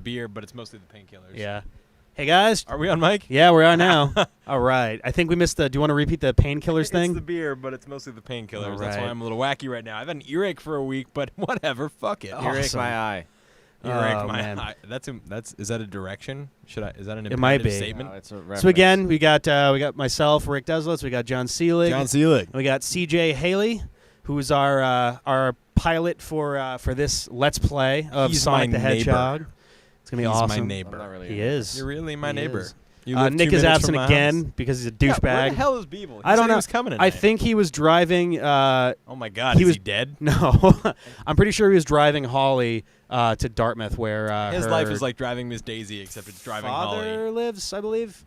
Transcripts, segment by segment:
beer, but it's mostly the painkillers. Yeah. Hey, guys. Are we on mic? Yeah, we are now. All right. I think we missed the... Do you want to repeat the painkillers thing? It's the beer, but it's mostly the painkillers. All That's why right. I'm a little wacky right now. I've had an earache for a week, but whatever. Fuck it. Awesome. Earache my eye. Earache my man. eye. Is that a direction? Is that an It might imperative be. statement? No, it's a reference. So again, we got myself, Rick Deslitz. We got John Seelig. Seelig. And we got 𝗙𝗍𝗍𝗃, who's our pilot for this Let's Play of He's Sonic my the Hedgehog. neighbor. It's gonna be He's awesome. my neighbor. I'm not really He is. You're really my He neighbor. is. You live 2 Nick is minutes absent from my again house? because he's a Yeah, douchebag. where the hell is Beeble? I don't He know. was coming I tonight. think he was driving. Oh my God! he Is was- he dead? No, I'm pretty sure he was driving Holly to Dartmouth, where His her life is like driving Miss Daisy, except it's driving father Holly. lives, I believe.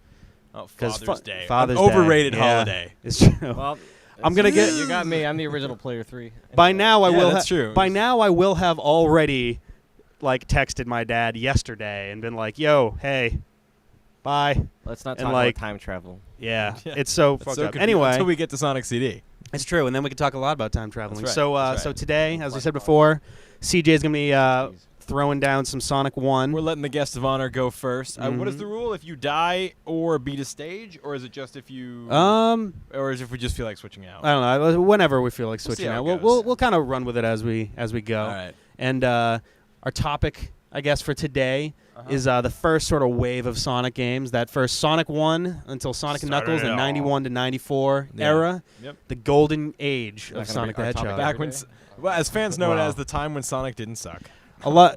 Oh, 'Cause Father's Day. Father's An overrated Day. Yeah. holiday. It's true. Well, I'm gonna get. You got me. I'm the original player 3. By now, I Yeah, will. that's true. By now, I will have already, texted my dad yesterday and been like, "Yo, hey, bye." Let's not And talk like- about time travel. Yeah, Yeah. it's so That's fucked so up. confusing Anyway, until we get to Sonic CD. it's true, and then we can talk a lot about time traveling. That's right, So, that's so right. today, as I said before, CJ is gonna be throwing down some Sonic 1. We're letting the guest of honor go first. What is Mhm. the rule? If you die or beat a stage, or is it just if you? Or is it if we just feel like switching out? I don't know. Whenever we feel like We'll see switching how out, it we'll goes. kind of run with it as we go. All right. And our topic, I guess, for today is the first sort of wave of Sonic games. That first Sonic 1 until Sonic and Started Knuckles it in all. 91 to 94 Yeah. era. Yep. The golden age that of gonna Sonic be the our topic Hedgehog. Back when, well, as fans know it Wow. as the time when Sonic didn't suck.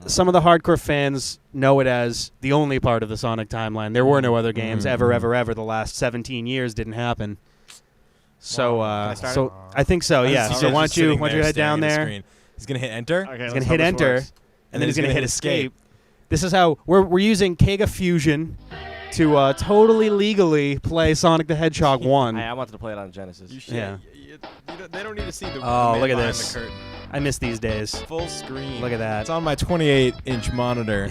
Some of the hardcore fans know it as the only part of the Sonic timeline. There were no other games ever. The last 17 years didn't happen. So, Can I start so it? I think so. Yeah. He's So just why don't you sitting head staring down at the there? screen. He's gonna hit enter. Okay, He's gonna hit enter, and then he's gonna hit escape. This is how we're using Kega Fusion to totally legally play Sonic the Hedgehog 1. I wanted to play it on Genesis. You should. Yeah. They don't need to see the. Oh, the man look at behind this. The curtain. I miss these days. Full screen. Look at that. It's on my 28-inch monitor.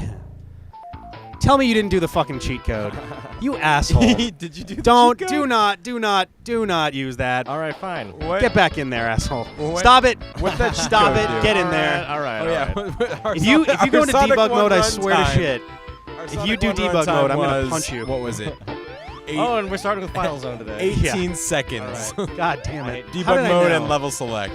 Tell me you didn't do the fucking cheat code. You asshole. Did you do? The Don't, cheat do code? not use that. All right, fine. What? Get back in there, asshole. What- Stop it. What that cheat Stop code it. do? Get in there. All right. Oh yeah. Our If you Sonic- go our into Sonic debug 1 mode, I run swear to time- shit. our If Sonic you do 1 run debug time mode, I'm gonna was- punch you. What was it? Oh, and we're starting with Final Zone today. 18 seconds. All right. God damn it. How Debug did I mode know? and level select.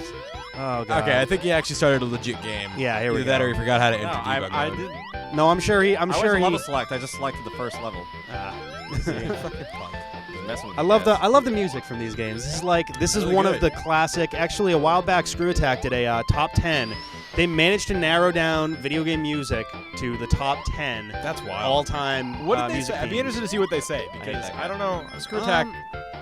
Oh god. Okay, I think he actually started a legit game. Yeah, here we Either that go. or he forgot how to No, enter debug I mode. didn't. No, I'm sure he. I wasn't level select. I just selected the first level. Fucking punk. Messing with I you love guys. the music from these games. This is Really one good. of the classic. Actually, a while back, Screw Attack did a top 10. They managed to narrow down video game music to the top 10 That's wild. all-time What did they music say? I'd be themes. interested to see what they say because that I don't know. Screw Attack.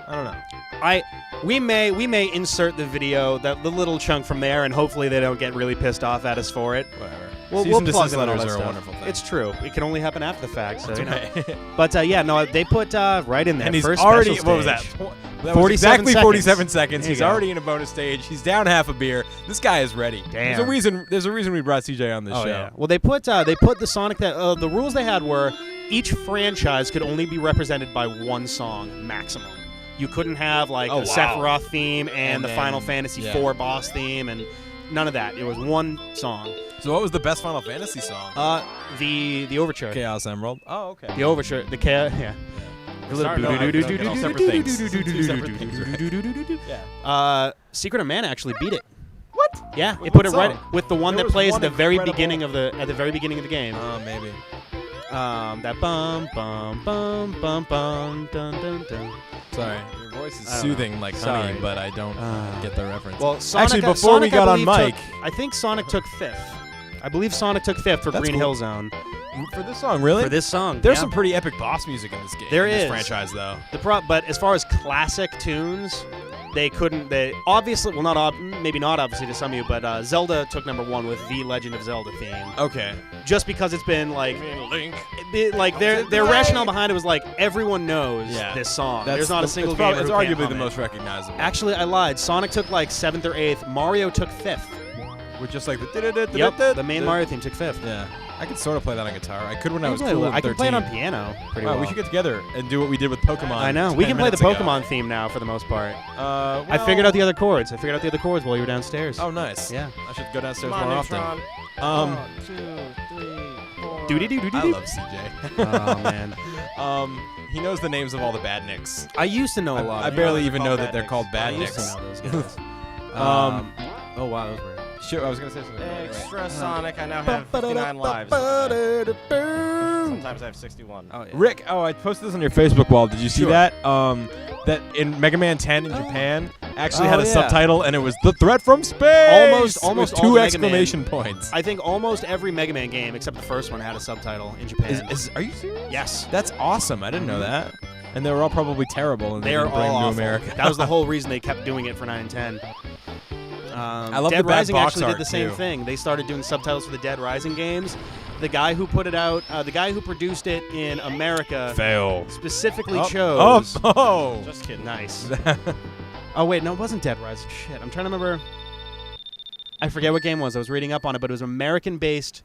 I don't know. We may insert the video, the little chunk from there, and hopefully they don't get really pissed off at us for it. Whatever. We'll Cease and plug desist in all letters that are stuff. a wonderful thing. It's true. It can only happen after the fact. So, That's you know. right. But yeah, no, they put right in there. And he's first already. special What was that? stage. That was 47 exactly seconds. 47 seconds. There you He's go. already in a bonus stage. He's down half a beer. This guy is ready. Damn. There's a reason we brought CJ on this Oh show. yeah. Well, they put the Sonic that the rules they had were each franchise could only be represented by one song maximum. You couldn't have like Oh, the wow. Sephiroth theme and the then- Final Fantasy yeah. IV boss theme and none of that. It was one song. So what was the best Final Fantasy song? The overture. Chaos Emerald. Oh, okay. The overture. The yeah. Sorry, no, I don't get all separate things. Two separate things, Yeah. Secret of Mana actually beat it. What? Yeah, With it put what it right song? with the one There that was plays one at the very incredible- beginning of the game. Maybe. That bum bum bum bum bum dun dun dun. Sorry, your voice is I don't soothing like honey, Sorry. but I don't get the reference. Well, Sonic, actually, before we Sonic, I got on believe, mic, I think Sonic took 5th. I believe Sonic took 5th for That's Green cool. Hill Zone for this song, really, for this song. there's yeah. some pretty epic boss music in this game. There in this is. franchise though. But as far as classic tunes, they couldn't. They obviously, well, maybe not obviously to some of you, but Zelda took number 1 with the Legend of Zelda theme. Okay. Just because it's been like, Link. like their rationale behind it was like everyone knows this song. There's not a single game. It's arguably the most recognizable. Actually, I lied. Sonic took like 7th or 8th. Mario took 5th. With just like the Yep, the main Mario theme took 5th. Yeah, I could sort of play that on guitar. I could when I was I cool. can play it on piano pretty Wow, well. we should get together and do what we did with Pokemon. I know. 10 We can play the minutes ago. Pokemon theme now for the most part. Well, I figured out the other chords. While you were downstairs. Oh, nice. Yeah. I should go downstairs Come on, more Neutron. often. 1, 2, 3, 4, I love CJ. Oh man. He knows the names of all the badniks. I used to know a lot. I of barely they're even called know that they're badniks. called I used to badniks. know those guys. Oh wow, that was weird. Sure, I was gonna say something. Extra Sonic, I now have 59 lives. Sometimes I have 61. Oh, yeah. Rick, I posted this on your Facebook wall. Did you see Sure. that? That in Mega Man 10 in Japan actually had a yeah. subtitle, and it was "The Threat from Space." Almost with all two the Mega exclamation points. I think almost every Mega Man game except the first one had a subtitle in Japan. Are you serious? Yes. That's awesome. I didn't know that. And they were all probably terrible, and They they are didn't bring all them to awful. America. That was the whole reason they kept doing it for 9 and 10. I love Dead the bad Rising box actually art, did the same too. thing. They started doing subtitles for the Dead Rising games. The guy who put it out, the guy who produced it in America, Fail. specifically chose. Oh. Just kidding. Nice. Oh wait, no, it wasn't Dead Rising. Shit, I'm trying to remember. I forget what game it was. I was reading up on it, but it was an American-based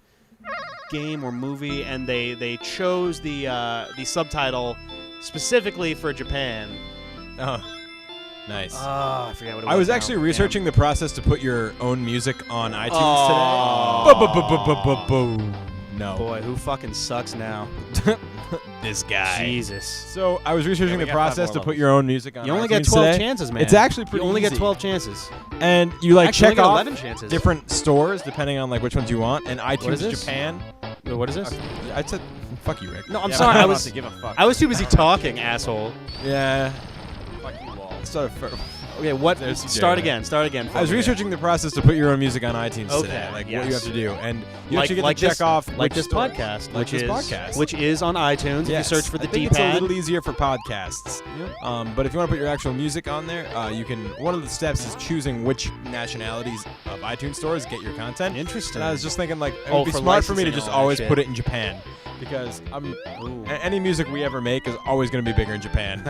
game or movie, and they chose the subtitle specifically for Japan. Oh. Nice. I forget what it was. I was now. actually Damn. researching the process to put your own music on iTunes Aw. today. No. Boy, who fucking sucks now? This guy. Jesus. So I was researching we the got 5 process more to put levels. your own music on You only iTunes get 12 today. chances, man. It's actually pretty You only easy. get 12 chances. And you like Actually, you check only get off 11 chances. different stores depending on like which ones you want. And iTunes is this? Japan. Wait, what is this? I said, fuck you, Rick. No, I'm Yeah, sorry. but I don't was have to give a fuck. I was too busy talking, asshole. Yeah. Fuck you all. Sort of. Okay, what? There's CJ Start right again. Start again. I was researching the process to put your own music on iTunes Okay, today, like what yes. you have to do, and you like, actually get like to check this, off like which this store. podcast, Like which this is podcast. which is on iTunes. If you Yes. search for the I think it's a D-pad. little easier for podcasts. But if you want to put your actual music on there, you can. One of the steps is choosing which nationalities of iTunes stores get your content. Interesting. And I was just thinking, like, it Oh, would be for smart for me to licensing just and all that always shit. put it in Japan, because any music we ever make is always going to be bigger in Japan.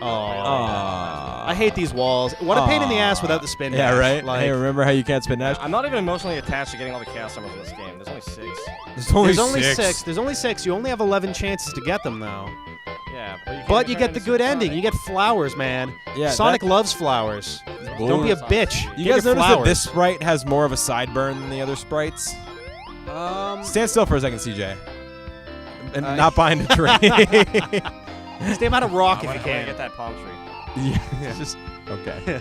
I hate these walls. What a pain in the ass without the spin. Yeah, dash. right. Like, Hey, remember how you can't spin dash? I'm not even emotionally attached to getting all the chaos summers in this game. There's only 6. There's only there's only 6. 6. There's only 6. You only have 11 chances to get them, though. Yeah, But you get the good ending. You get flowers, man. Yeah, Sonic that- loves flowers. Don't be a bitch. You Get guys your notice flowers. that this sprite has more of a sideburn than the other sprites? Stand still for a second, CJ. And not behind a tree. Stay about a rock if I you want to can. get that palm tree. Yeah, just okay.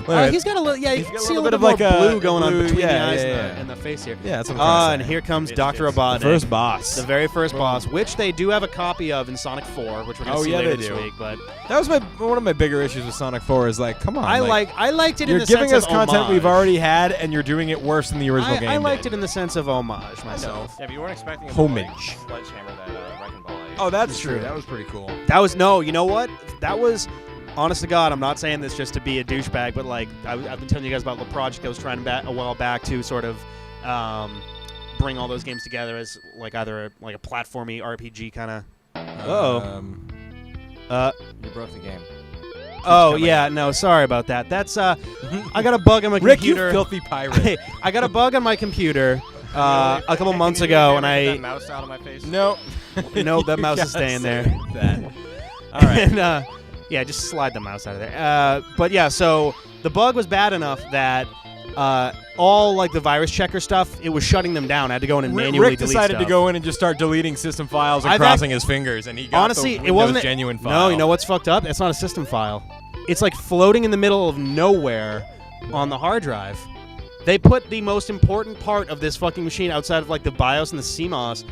Well, He's got a little, yeah, you he's can got a see a little little bit of bit like more a blue going on blue- between yeah, the eyes yeah. and the face here. yeah, that's what I'm trying to And say. here comes It's Dr. just- Robotnik. The first boss. The very first boss, which they do have a copy of in Sonic 4, which we're going to Oh, see yeah, later they this do. week. But That was one of my bigger issues with Sonic 4 is like, come on. I liked it in You're the giving sense us of content homage. we've already had, and you're doing it worse than the original game. I liked did. it in the sense of homage myself. Yeah, but you weren't expecting Homage. Like, sledgehammer that wrecking ball at you. Oh, that's True. true. That was pretty cool. That was no, you know what? That was, honest to God, I'm not saying this just to be a douchebag, but like I've been telling you guys about the project I was trying a while back to sort of bring all those games together as like either a platformy RPG kind of. You broke the game. Oh yeah, no, sorry about that. That's I got a bug on my Rick, you computer. filthy pirate. Hey, I got a bug on my computer a couple months ago, and Get that I mouse out of my face. No. no, that mouse is You gotta staying say there. that. All right. And, yeah, just slide the mouse out of there. But yeah, so the bug was bad enough that all like the virus checker stuff, it was shutting them down. I had to go in and manually Rick delete decided stuff. to go in and just start deleting system files and I've crossing his fingers, and he got Honestly, the it wasn't Windows genuine file. No, you know what's fucked up? It's not a system file. It's like floating in the middle of nowhere on the hard drive. They put the most important part of this fucking machine outside of like the BIOS and the CMOS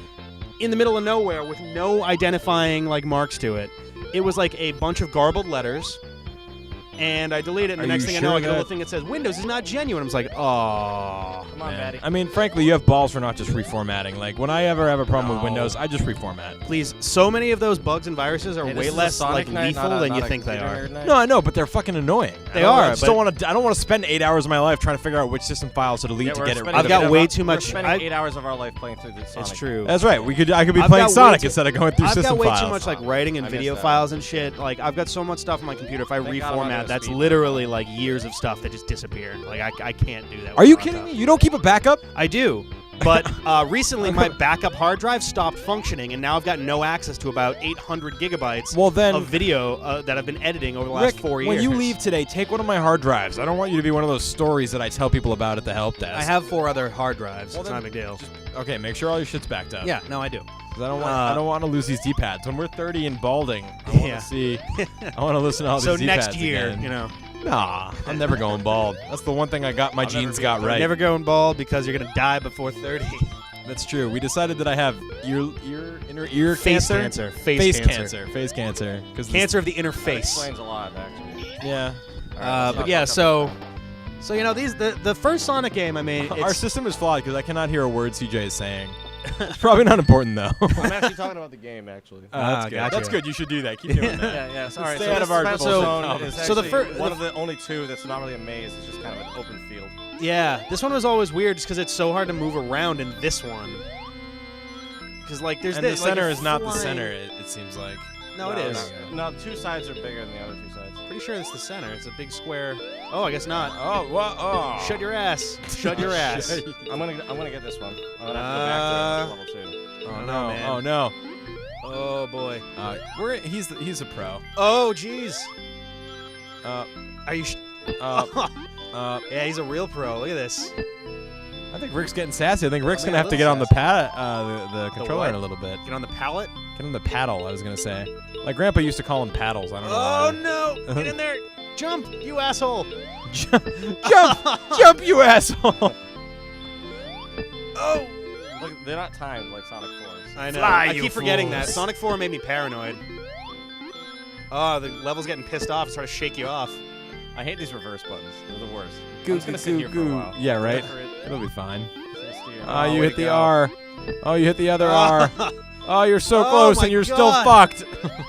in the middle of nowhere with no identifying like marks to it. It was like a bunch of garbled letters, and I delete it, and the Are next you thing I sure know, I get a that- little thing that says Windows is not genuine. I was like, oh. Come on, Batty. I mean, frankly, you have balls for not just reformatting. Like, when I ever have a problem with No. Windows, I just reformat. Please, so many of those bugs and viruses are Hey, this way is a less Sonic like night, lethal not a- than you not a think they computer are. nerd night. No, I know, but they're fucking annoying. They are, I just but- don't want to. I don't want to spend 8 hours of my life trying to figure out which system files to delete Yeah, to we're get it. spending- I've got we're- way too we're much- spending 8 hours of our life playing through the Sonic. It's true. That's right. I could be I've playing got way Sonic too- instead of going through I've system got way files. too much like writing and I missed video that. files and shit. Like I've got so much stuff on my computer. If I Thank God I'm not reformat, gonna that's speed literally like years of stuff that just disappeared. Like I can't do that. Are with you Sonic kidding stuff. me? You don't keep a backup? I do. But recently, my backup hard drive stopped functioning, and now I've got no access to about 800 gigabytes of video that I've been editing over the last 4 years. When you leave today, take one of my hard drives. I don't want you to be one of those stories that I tell people about at the help desk. I have 4 other hard drives. Well, it's not a big deal. Okay, make sure all your shit's backed up. Yeah, no, I do. 'Cause I don't want to lose these D-pads. When we're 30 and balding, I want to see. I want to listen to all these So D-pads next year, again. you know. Nah, I'm never going bald. That's the one thing I got. My genes got right. Never going bald because you're gonna die before 30. That's true. We decided that I have inner ear Face cancer. Face cancer. Face cancer. Cancer of the inner That face. explains a lot, actually. Yeah. But yeah, so you know the first Sonic game. I mean, Our system is flawed because I cannot hear a word CJ is saying. It's probably not important though. I'm actually talking about the game, actually. That's good. gotcha. That's good. You should do that. Keep doing that. Yeah. Sorry. Stay So out this of our special bullshit zone comments. is So the actually one of the only 2 that's not really a maze. It's just kind of an open field. yeah, this one was always weird just because it's so hard to move around in this one. Because like there's And this, the center you're is not the flying. center. It seems like. No, it is. No, 2 sides are bigger than the other 2 sides. Pretty sure it's the center. It's a big square. Oh, I guess not. Oh, what? Oh. Shut your ass. Shut your ass. I'm gonna get this one. I'm gonna have to go back to level 2. Oh no, man. Oh no. Oh boy. He's a pro. Oh jeez. Are you? Yeah, he's a real pro. Look at this. I think Rick's getting sassy. I think Rick's Yeah, gonna have to a get on the little the controller what? in a little bit. Get on the pallet. Get on the paddle. I was gonna say. My grandpa used to call them paddles. I don't know. Oh why. no! Get in there! Jump, you asshole! Jump, you asshole! Oh! Look, they're not timed like Sonic 4's. I know. Fly, I you keep forgetting that. fools. Sonic 4 made me paranoid. Oh, the level's getting pissed off. It's trying to shake you off. I hate these reverse buttons. They're the worst. Goo, I'm just gonna sit here for a while. Yeah, right. Wait for it. It'll be fine. Just steer. Oh, you way hit to the go. R. Oh, you hit the other R. Oh, you're so Oh close my and you're God. still fucked.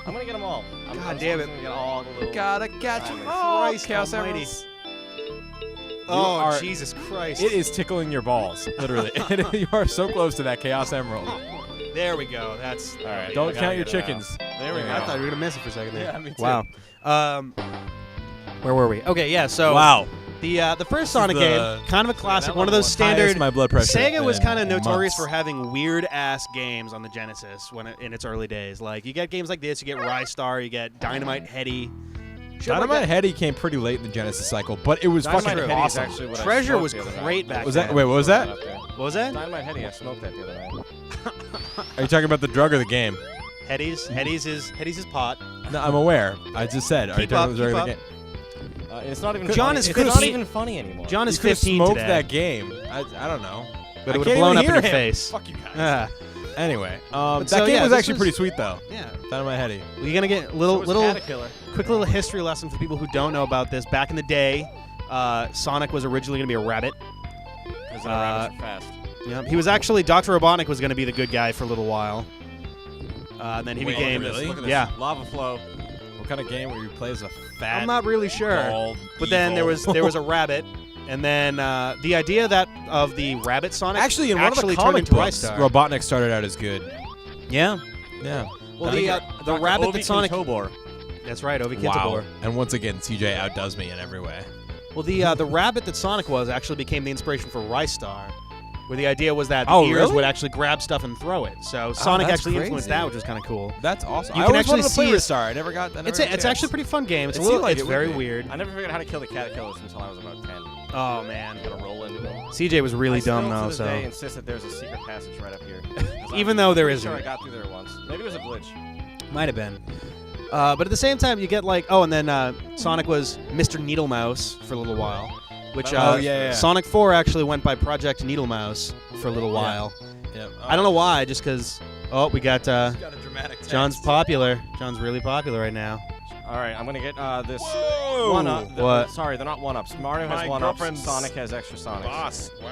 I'm gonna get them all. God damn it. I'm gonna get all the little. Gotta catch him. diamonds. Oh, Christ Chaos almighty. Emeralds. Oh, are- Jesus Christ. It is tickling your balls, literally. You are so close to that Chaos Emerald. There we go. That's All right. Don't I gotta count your get it out. chickens. There we go. I thought you were gonna miss it for a second there. Yeah, me too. Wow. Where were we? Okay, yeah. So Wow. the first Sonic the- game, kind of a classic, that one of level those was standard. Highest my blood pressure Sega was in kind of notorious months. for having weird ass games on the Genesis in its early days. Like you get games like this, you get Rystar, you get Dynamite Heady. Shit like Dynamite that. Heady came pretty late in the Genesis cycle, but it was Dynamite fucking Heady is awesome. actually what I Treasure smoked was the other night. great back Was then. that? Wait, what was that? Up there. What was that? Dynamite Heady. I smoked that the other night. Are you talking about the drug or the game? Heady's his pot. No, I'm aware. I just said. Are you Keep talking up, about the drug or keep the game? It's not even. John funny. is It's 15. not even funny anymore. John is You could've 15 smoked today. that game. I don't know. But it I would've can't blown even up in hear your him. face. Fuck you guys. Ah. Anyway, But that so, game yeah, was this actually was- pretty sweet though. Yeah. Dynamite Heady. You're gonna get So is little Caterpillar. quick little history lesson for people who don't know about this. Back in the day, Sonic was originally gonna be a rabbit. Because the rabbits are fast. Yeah, he was actually Dr. Robotnik was gonna be the good guy for a little while. And then he Wait, became really? Look at this. yeah. Lava flow. What kind of game where you play as a fat, I'm not really sure. bald, But then there evil- was a rabbit, and then the idea that of the rabbit Sonic actually in one of the turned comic into books, Rystar. Robotnik started out as good. Yeah. Yeah. Well, Dr. the rabbit that Sonic. Tobor. That's right, Ovi Wow. Kintobor. And once again, CJ outdoes me in every way. Well, the rabbit that Sonic was actually became the inspiration for Rystar, where the idea was that the Oh, ears really? would actually grab stuff and throw it. So Sonic that's actually influenced crazy. that, which was kind of cool. That's awesome. You I can always actually wanted to play see with it- Star. I never got. I never It's got a actually a chance. pretty fun game. It's It a little. seemed like It's it would very be. weird. I never figured out how to kill the caterpillars until I was about 10. Oh man, Gotta roll into them. CJ was really I still, dumb to though. this day, So insist that there's a secret passage right up here. 'Cause Even I'm though there pretty isn't. Sure, I got through there once. Maybe it was a glitch. might have been. But at the same time, you get like and then Sonic was Mr. Needlemouse for a little while, which Oh, yeah. Sonic 4 actually went by Project Needlemouse for a little while. Yep. I don't know why, just because. Oh, we got Got a dramatic text. John's popular. John's really popular right now. All right, I'm gonna get this Whoa. one up. What? Sorry, they're not one ups. Mario has My one ups. girlfriend's Sonic has extra Sonics. Boss. Wow.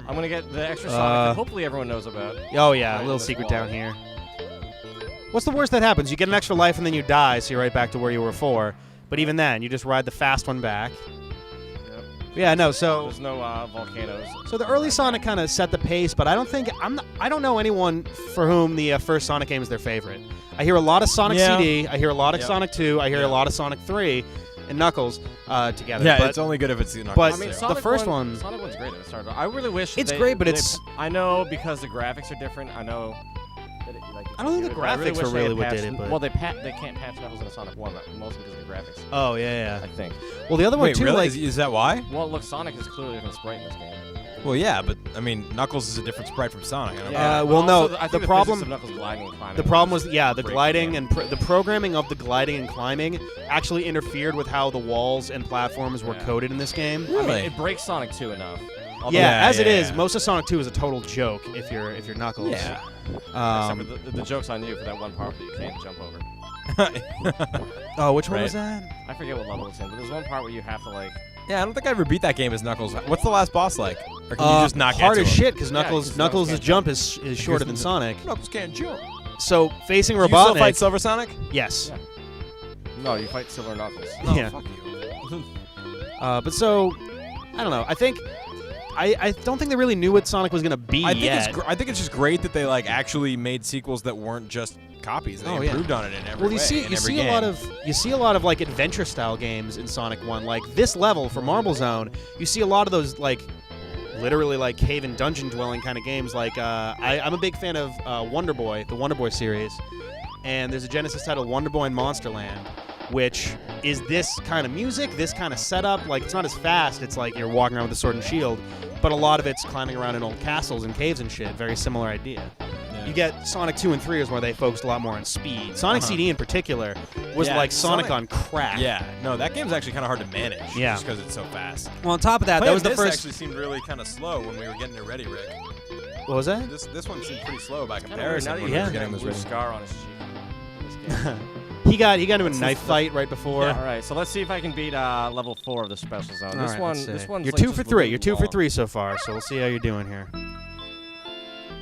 I'm gonna get the extra Uh, Sonic that hopefully everyone knows about. Oh yeah, Right a little in this secret wall. down here. What's the worst that happens? You get an extra life and then you die, so you're right back to where you were before. But even then, you just ride the fast one back. Yep. Yeah, no. So There's no volcanoes. the early Sonic kind of set the pace, but I don't know anyone for whom the first Sonic game is their favorite. I hear a lot of Sonic Yeah. CD. I hear a lot of Yep. Sonic 2. I hear Yeah. a lot of Sonic 3. and Knuckles together. Yeah, but it's only good if it's Knuckles. but I mean, too. Sonic the first one- Sonic 1's great at the start. I really wish It's they- great, but they- it's- I know because the graphics are different. I know. That it, like, I don't think the but I graphics wish were they really had what patched- did it, but- well, they can't patch Knuckles in a Sonic 1, mostly because of the graphics. Oh yeah, I think. Well, the other one Wait, too, really? like Is that why? Well, look, Sonic is clearly a different sprite in this game. Well, yeah, but I mean, Knuckles is a different sprite from Sonic. I don't Yeah. know. well, but no, also I think the the problem- physics of Knuckles gliding and climbing the problem was the breaking gliding game. and the programming of the gliding and climbing actually interfered with how the walls and platforms were Yeah. coded in this game. I mean, Really? it breaks Sonic 2 enough. Although- Yeah, as it yeah, is, yeah. most of Sonic 2 is a total joke if you're Knuckles. Yeah. Except for the joke's on you for that one part that you can't jump over. Oh, which one was Right. that? I forget what level it's in, but there's one part where you have to like. Yeah, I don't think I ever beat that game as Knuckles. What's the last boss like? Or can you just not get hard to as him? shit because Yeah, Knuckles because Knuckles' can't jump is shorter than Because Sonic. Knuckles can't jump. So facing Do you still Robotnik, fight Silver Sonic? yes. Yeah. No, you fight Silver Knuckles. No, Yeah. fuck you. But so I don't know. I think I don't think they really knew what Sonic was gonna be I think yet. I think it's just great that they like actually made sequels that weren't just copies. They Oh, yeah. improved on it in every Well, way. you see in every a game. lot of like adventure style games in Sonic 1. Like this level for Marble Zone, you see a lot of those like literally like cave and dungeon dwelling kind of games. Like I'm a big fan of Wonder Boy, the Wonder Boy series, and there's a Genesis title, Wonder Boy in Monsterland, which is this kind of music, this kind of setup. Like it's not as fast. It's like you're walking around with a sword and shield, but a lot of it's climbing around in old castles and caves and shit. Very similar idea. Yeah. You get Sonic 2 and 3 is where they focused a lot more on speed. Sonic Uh-huh. CD in particular was Yeah, like Sonic Sonic- on crack. Yeah, no, that game's actually kind of hard to manage. Yeah. just because it's so fast. Well, on top of that, that Playing was the this first. actually seemed really kind of slow when we were getting it ready, Rick. What was that? This one seemed pretty slow by Kinda weird, comparison now that when you we were have getting that this blue ready. scar on his cheek. in this game. He got into a What's knife this- fight right before. All right, so let's see if I can beat level 4 of the special zone. All This right, one, let's see. this one's You're like 2 just for a 3. little You're 2 for long. 3 so far. So we'll see how you're doing here.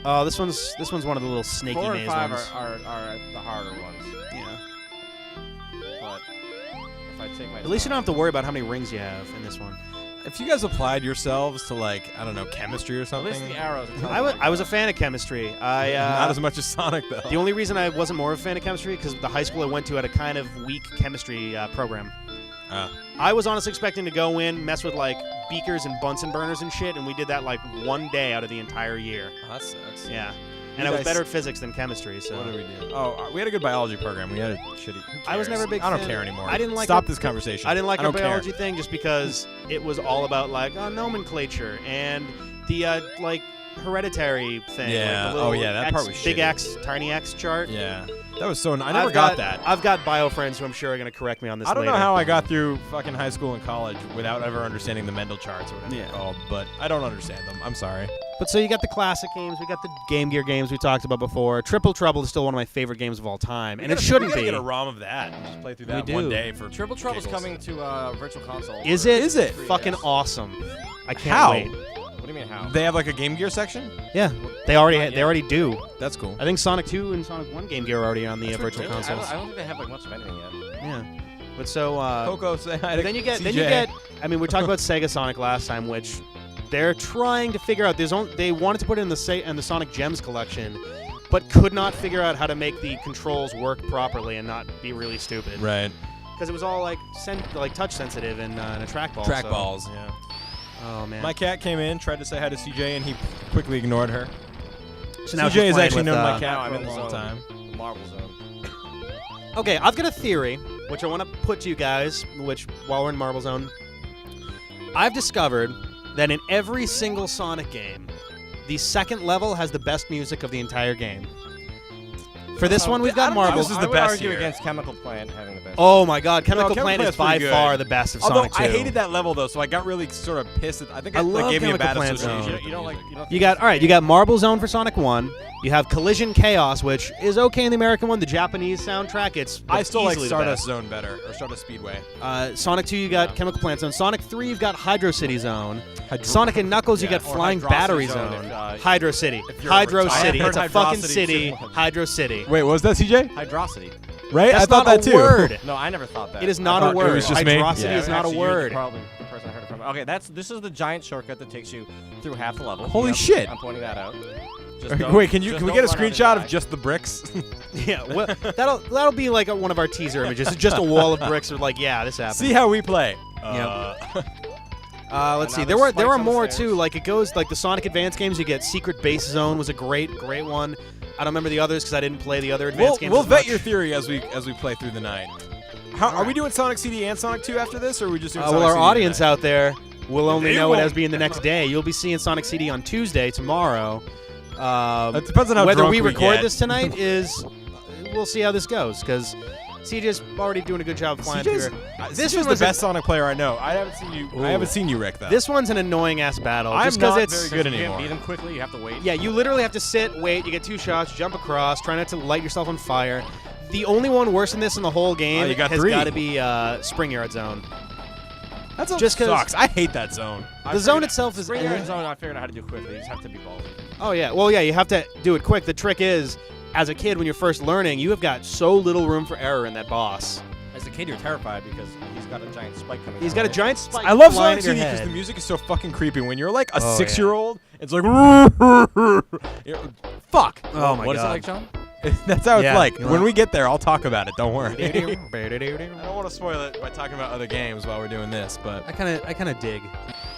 Oh, this one's one of the little snaky 4 and maze 5 ones. are the harder ones. Yeah. But if I take my At least you time- don't have to worry about how many rings you have in this one. If you guys applied yourselves to like I don't know chemistry or At something, least the arrows. I was a fan of chemistry. not as much as Sonic though. The only reason I wasn't more of a fan of chemistry because the high school I went to had a kind of weak chemistry program. I was honestly expecting to go in, mess with like beakers and Bunsen burners and shit, and we did that like one day out of the entire year. Oh, that sucks. Yeah. You And I was guys- better at physics than chemistry, so. What did we do? Oh, we had a good biology program. We had a shitty. who I was cares? never a big I don't fan. care anymore. I didn't like Stop our- this conversation. I didn't like our don't care. biology thing just because it was all about like nomenclature and the like hereditary thing. Yeah. Like the little Oh, yeah, that X, part was big shitty. X, tiny X chart. Yeah, that was so. I never I've got that. I've got bio friends who I'm sure are going to correct me on this I don't later. know how I got through fucking high school and college without ever understanding the Mendel charts or whatever Yeah. they're called, but I don't understand them. I'm sorry. But so you got the classic games, we got the Game Gear games we talked about before. Triple Trouble is still one of my favorite games of all time, and it shouldn't we gotta be. get a ROM of that and just play through that We one do. day for Triple Trouble's giggles. coming to Virtual Console. Is for it? Is it? free, Fucking yes. awesome. I can't How? wait. What do you mean how? They have like a Game Gear section. Yeah, they already Not they yet. already do. That's cool. I think Sonic 2 and Sonic 1 Game Gear are already on the That's Virtual ridiculous. Consoles. I don't think they have like much of anything yet. Yeah, but so Coco, say hi to then you get CJ. I mean, we talked about Sega Sonic last time, which they're trying to figure out. They wanted to put it in the Sonic Gems collection, but could not figure out how to make the controls work properly and not be really stupid. Right. Because it was all like touch sensitive and a trackball. Trackballs. Yeah. Oh man. My cat came in, tried to say hi to CJ, and he quickly ignored her. So now CJ she's has playing actually with, known my Now cat I'm for in a the long zone. time. The Marble Zone. Okay, I've got a theory, which I want to put to you guys, which, while we're in Marble Zone, I've discovered that in every single Sonic game, the second level has the best music of the entire game. For this one, we've got Marble. This is I the would best argue here. against Chemical Plant having the best. Oh my god, Chemical Chemical Plant is Plant's by pretty good. far the best of Although Sonic 2. I hated that level though, so I got really sort of pissed. I think I it like, love gave me a Chemical bad Plant association. Zone. with You don't the like. music. You don't You got you got Marble Zone for Sonic 1. You have Collision Chaos, which is okay in the American one. The Japanese soundtrack, it's I still like easily the Stardust best. Zone better, or Stardust Speedway. Sonic 2, you got Yeah. Chemical Plant Zone. Sonic 3, you've got Hydro City Zone. Hydro- Sonic and Knuckles, you Yeah, got or Flying Hydrocity Battery Zone Zone. if, Hydro City. if you're Hydro retired. City. I It's a heard fucking Hydrocity city. too. Hydro City. Wait, what was that, CJ? Hydrocity. Right? That's I thought not that a too. word. No, I never thought that. It is I not a thought it word. was just me. Hydrocity Yeah. is not a Actually, you're word. Probably the person I heard it from. Okay, this is the giant shortcut that takes you through half the level. Holy Yep, shit. I'm pointing that out. Wait, can we get a screenshot of just the bricks? Yeah, well, that'll be like one of our teaser images. It's just a wall of bricks. We're like, yeah, this happened. See how we play. Let's see. There were more too. Like it goes like the Sonic Advance games. You get Secret Base Zone was a great one. I don't remember the others because I didn't play the other Advance games. We'll as vet much. your theory as we play through the night. Are we doing Sonic CD and Sonic 2 after this, or are we just doing Sonic well, our CD audience tonight? out there will only know it won't. as being the next day. You'll be seeing Sonic CD on Tuesday, tomorrow. It depends on how whether drunk we we record get. this tonight is, we'll see how this goes because CJ's already doing a good job flying through. This was the best Sonic player I know. I haven't seen you, Rick. Though. This one's an annoying ass battle. I'm just 'cause not it's very good You anymore. can't beat him quickly. You have to wait. Yeah, you literally have to sit, wait. You get 2 shots, jump across, try not to light yourself on fire. The only one worse than this in the whole game you got has 3. got to be Spring Yard Zone. That zone Just 'cause- sucks. I hate that zone. The zone itself is. Spring Yard Zone, I figured out how to do quickly. You just have to be ballsy. Oh yeah, well yeah, you have to do it quick. The trick is, as a kid when you're first learning, you have got so little room for error in that boss. As a kid, you're terrified because he's got a giant spike coming. He's got a giant spike. I love flying Sonic at your CD because head. the music is so fucking creepy. When you're like a Oh, 6-year-old, it's like, fuck. Oh my What is it god. like, John? That's how Yeah, it's like. you When wanna- we get there, I'll talk about it. Don't worry. I I don't want to spoil it by talking about other games while we're doing this, but kind of dig.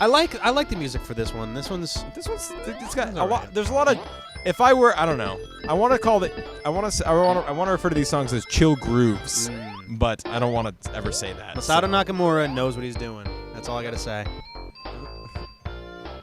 I like the music for this one. This one's it's got a alright. lot. There's a lot of. If I were, I don't know. I want to call it. I want to refer to these songs as chill grooves, but I don't want to ever say that. Masato Nakamura knows what he's doing. That's all I gotta say.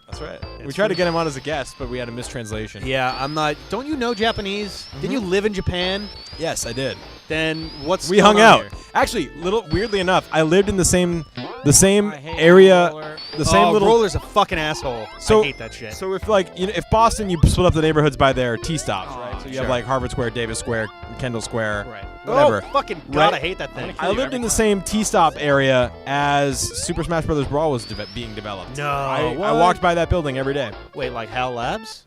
That's right. We It's tried to true. get him on as a guest, but we had a mistranslation. Yeah, I'm not. Don't you know Japanese? Didn't you live in Japan? Yes, I did. Then what's We going hung on out. here? Actually, weirdly enough, I lived in the same I hate area, roller. the same little. Roller's a fucking asshole. So- I hate that shit. So if if Boston, you split up the neighborhoods by their T stops, Oh, right? So you sure. have like Harvard Square, Davis Square, Kendall Square, right. whatever. Oh, fucking god, Right. I hate that thing. I lived in the same T stop area as Super Smash Bros. Brawl was being developed. No, I what? walked by that building every day. Wait, like HAL Labs?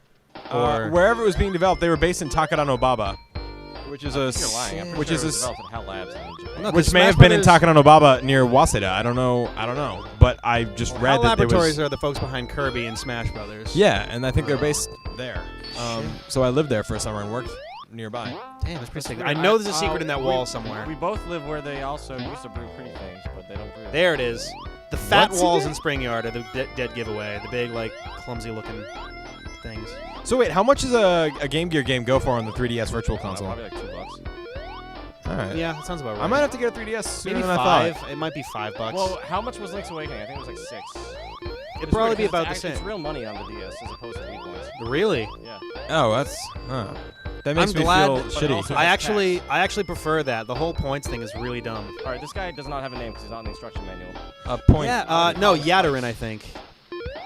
Or Wherever it was being developed, they were based in Takarano Baba, which is a You're lying. I'm pretty which sure is it a was developed at HAL Labs in Japan. No, 'cause which may Smash have been in Brothers- Takarano Baba near Waseda. I don't know, but I just read HAL that there Laboratories was. are the folks behind Kirby and Smash Brothers. Yeah, and I think they're based there. So I lived there for a summer and worked nearby. Damn, that's pretty sick. weird. I know there's a secret in that wall somewhere. We both live where they also used to brew pretty things, but they don't brew. There it is. The fat What's walls it? in Spring Yard are the dead giveaway. The big, like, clumsy-looking things. So wait, how much does a Game Gear game go for on the 3DS Virtual Console? Probably like $2. All right. Yeah, that sounds about right. I might have to get a 3DS sooner Maybe than I $5. thought. It might be $5. Well, how much was Link's Awakening? I think it was like 6. it'd probably be about the It's same. real money on the DS as opposed to Wii points. Really? Yeah. Oh, that's. That makes I'm me glad feel that- but shitty. also- I it's actually prefer that. The whole points thing is really dumb. All right, this guy does not have a name because he's not in the instruction manual. A point. Yeah, no, Yadirin, I think.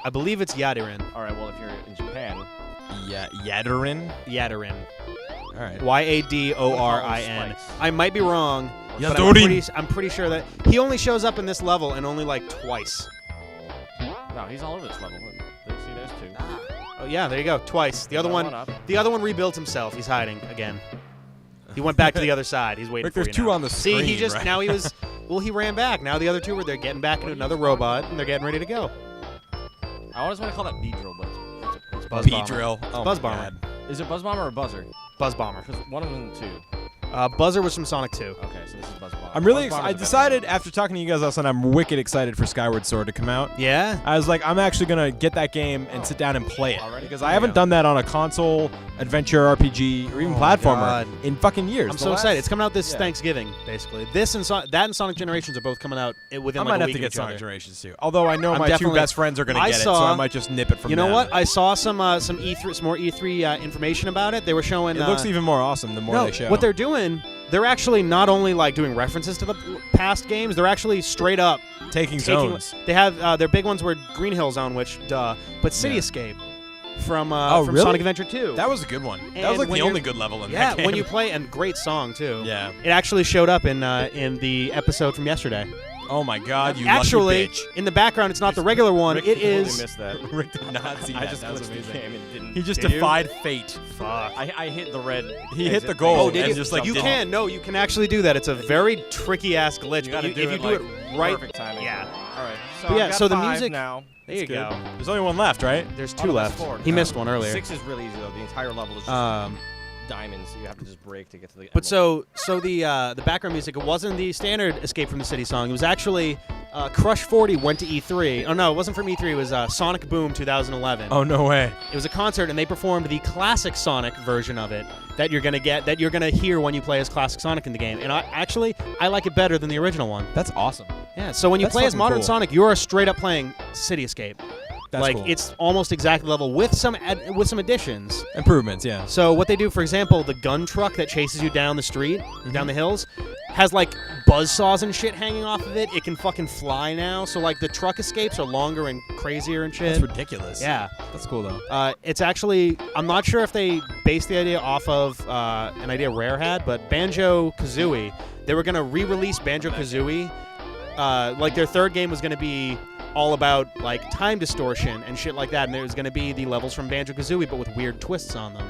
I believe it's Yadirin. All right, well, if you're in Japan, Yeah, Yadarin. Yadirin. All right. Yadorin. Spikes. I might be wrong, but Yadorin. I'm pretty sure that he only shows up in this level and only like twice. no, he's all over this level. Look, see, there's 2. Oh yeah, there you go, twice. The other Another one, up. the other one rebuilt himself. He's hiding again. He went back to the other side. He's waiting Rick, for you there's 2 now. on the See, he screen, just right? now he was. Well, he ran back. Now the other 2 were there, getting back into another robot, and they're getting ready to go. I always want to call that B-drill, but it's Buzz B Bomber. drill. Oh Buzz my Bomber. God. Is it Buzz Bomber or Buzzer? Buzz Bomber. Because one of them 2. Buzzer was from Sonic 2. Okay, so this is Buzz Bomber. I'm really. Buzz Bomber's I the better decided name. after talking to you guys last night, I'm wicked excited for Skyward Sword to come out. Yeah. I was like, I'm actually gonna get that game and sit down and play it Already? because There I you haven't go. done that on a console, adventure, RPG, or even Oh my platformer God. in fucking years. I'm The so last- excited. It's coming out this yeah. Thanksgiving, basically. This and that and Sonic Generations are both coming out within I like might a have week to of get each Sonic other. Generations too. Although I know I'm my 2 definitely- best friends are gonna I get it, so saw- I might just nip it from You know them. what? I saw some E3, some more E3 information about it. They were showing. It looks even more awesome the more no, they show. what they're doing, they're actually not only like doing references to the past games, they're actually straight up taking taking. zones. They have their big ones were Green Hill Zone, which but City Yeah. Escape from Oh, from really? Sonic Adventure 2. That was a good one. That And was like when the you're- only good level in yeah, that game. when you play, and great song too. Yeah. It actually showed up in the episode from yesterday. Oh my God, you Actually, lucky in the background, it's not the regular one. Rick It completely is. missed that. bitch. Rick did not see I that. just That was glitched the amazing. game and didn't. He just Did you? defied fate. Fuck. I hit the red. He hit exit the goal thing Oh, did and you? just like You didn't- can. No, you can actually do that. It's a very tricky ass glitch. You but gotta if do you it do like it right, perfect timing. yeah. All right. So But yeah, I've got so the 5 music- now. There you go. There's only one left, right? There's Oh, 2 no, left. that's 4. He missed one earlier. 6 is really easy though. The entire level is just diamonds. So you have to just break to get to the. But so the background music, it wasn't the standard Escape from the City song. It was actually Crush 40 went to E3. Oh no, it wasn't from E3. It was Sonic Boom 2011. Oh, no way. It was a concert, and they performed the classic Sonic version of it that you're gonna hear when you play as classic Sonic in the game. And I like it better than the original one. That's awesome. Yeah. So when you That's play as fucking modern cool. Sonic, you're straight up playing City Escape. That's like cool. it's almost exactly level with some additions. Improvements, yeah. So what they do, for example, the gun truck that chases you down the street, down the hills, has like buzzsaws and shit hanging off of it. It can fucking fly now. So like the truck escapes are longer and crazier and shit. That's ridiculous. Yeah. That's cool, though. It's actually, I'm not sure if they based the idea off of an idea Rare had, but Banjo-Kazooie, they were going to re-release Banjo-Kazooie. Like their third game was going to be all about like time distortion and shit like that, and there was going to be the levels from Banjo-Kazooie but with weird twists on them.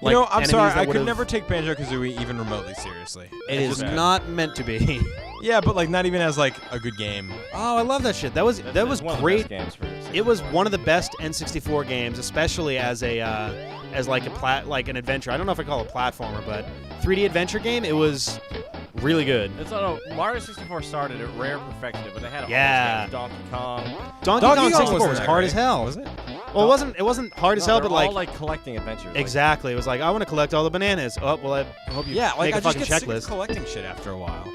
Like I'm enemies sorry. that I could would've- never take Banjo-Kazooie even remotely seriously. It It's is just- not meant to be. Yeah, but like not even as like a good game. Oh, I love that shit. That was It's one of the great. best games for It was one of the best N64 games, especially as a like an adventure. I don't know if I call it a platformer, but 3D adventure game. It was really good. It's Mario 64 started it. Rare perfected it, but they had all Yeah. these games, Donkey Kong. Donkey Kong 64 wasn't was that hard great, as hell. Was it? Well, it wasn't hard as No, hell, they're but all like collecting adventures. Like, exactly. It was like I want to collect all the bananas. Oh well, I hope you Yeah, like make I a just fucking get sick of checklist. collecting shit after a while.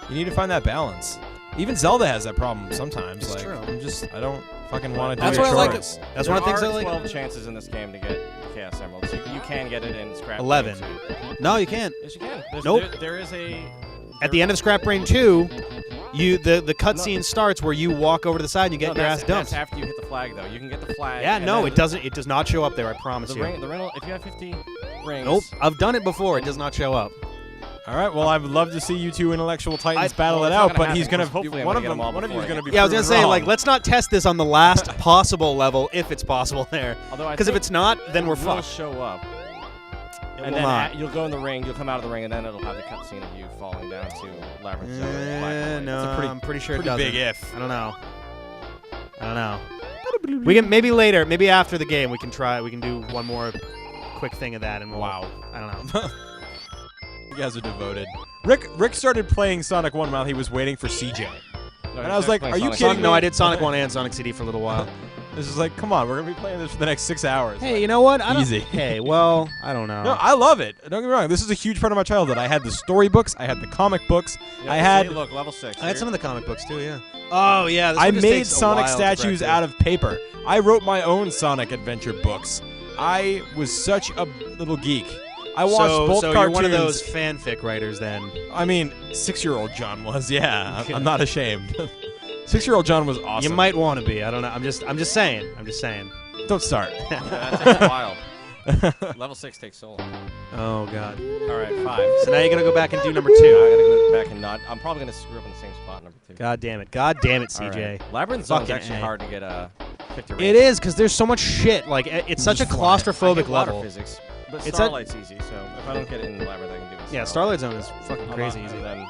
You need to find that balance. Even Zelda has that problem sometimes. It's like, true. I don't fucking want to do That's your why I like chores. it. That's one of the things I There like. are 12 chances in this game to get Chaos Emeralds. You can get it in Scrap. 11. Brain, too. No, you can't. Yes, you can. Nope. There is a. At the end of Scrap Brain 2, the cutscene starts where you walk over to the side and you get your ass dumped. That's after you hit the flag, though. You can get the flag. Yeah, and no, then it doesn't. It does not show up there. I promise The you. ring, if you have 50 rings. Nope, I've done it before. It does not show up. All right. Well, I would love to see you two intellectual titans I- battle well, it it's not out, gonna but happen, he's gonna. 'cause hopefully I'm One gonna of get them. them all One of you is before gonna be. Yeah, I was gonna proven say wrong. like let's not test this on the last possible level if it's possible there. Although I Because if think it's not, then we're it will fucked. show up. It And will then not. you'll go in the ring, you'll come out of the ring, and then it'll have the cutscene of you falling down to Labyrinth Zone. and Black and White. No, I'm pretty sure it pretty doesn't. big if. I don't know. We can maybe later, maybe after the game, we can try. We can do one more quick thing of that, and we'll, Wow. I don't know. You guys are devoted. Rick started playing Sonic 1 while he was waiting for CJ. No, And I was like, playing are you Sonic kidding Son, no, me? I did Sonic 1 and Sonic CD for a little while. This is like, come on, we're gonna be playing this for the next 6 hours. Hey, you know what? I don't, Easy. Hey, well, I don't know. No, I love it. Don't get me wrong. This is a huge part of my childhood. I had the storybooks. I had the comic books. Yeah, I had. see, look, level 6. I had some of the comic books too. Yeah. Oh yeah. This I one just made takes a Sonic while to statues correct out of paper. I wrote my own Sonic adventure books. I was such a little geek. I watched both so cartoons. you're one of those fanfic writers then. I mean, 6-year-old John was. Yeah, I'm not ashamed. 6-year-old John was awesome. You might want to be. I don't know. I'm just saying. I'm just saying. Don't start. Yeah, that takes a while. Level 6 takes so long. Oh god. All right, 5. So now you're gonna go back and do number I 2. gotta go back and not. I'm probably gonna screw up in the same spot, number 2. God damn it. God damn it, All CJ. right. Labyrinth Zone is Fucking actually A. hard to get a pick to It is because there's so much shit. Like it's such a Just fly. claustrophobic water level. physics, but It's Starlight's easy. So if I don't get it in the Labyrinth, I can do it. Yeah, Starlight Zone is fucking I'm crazy not- easy. and then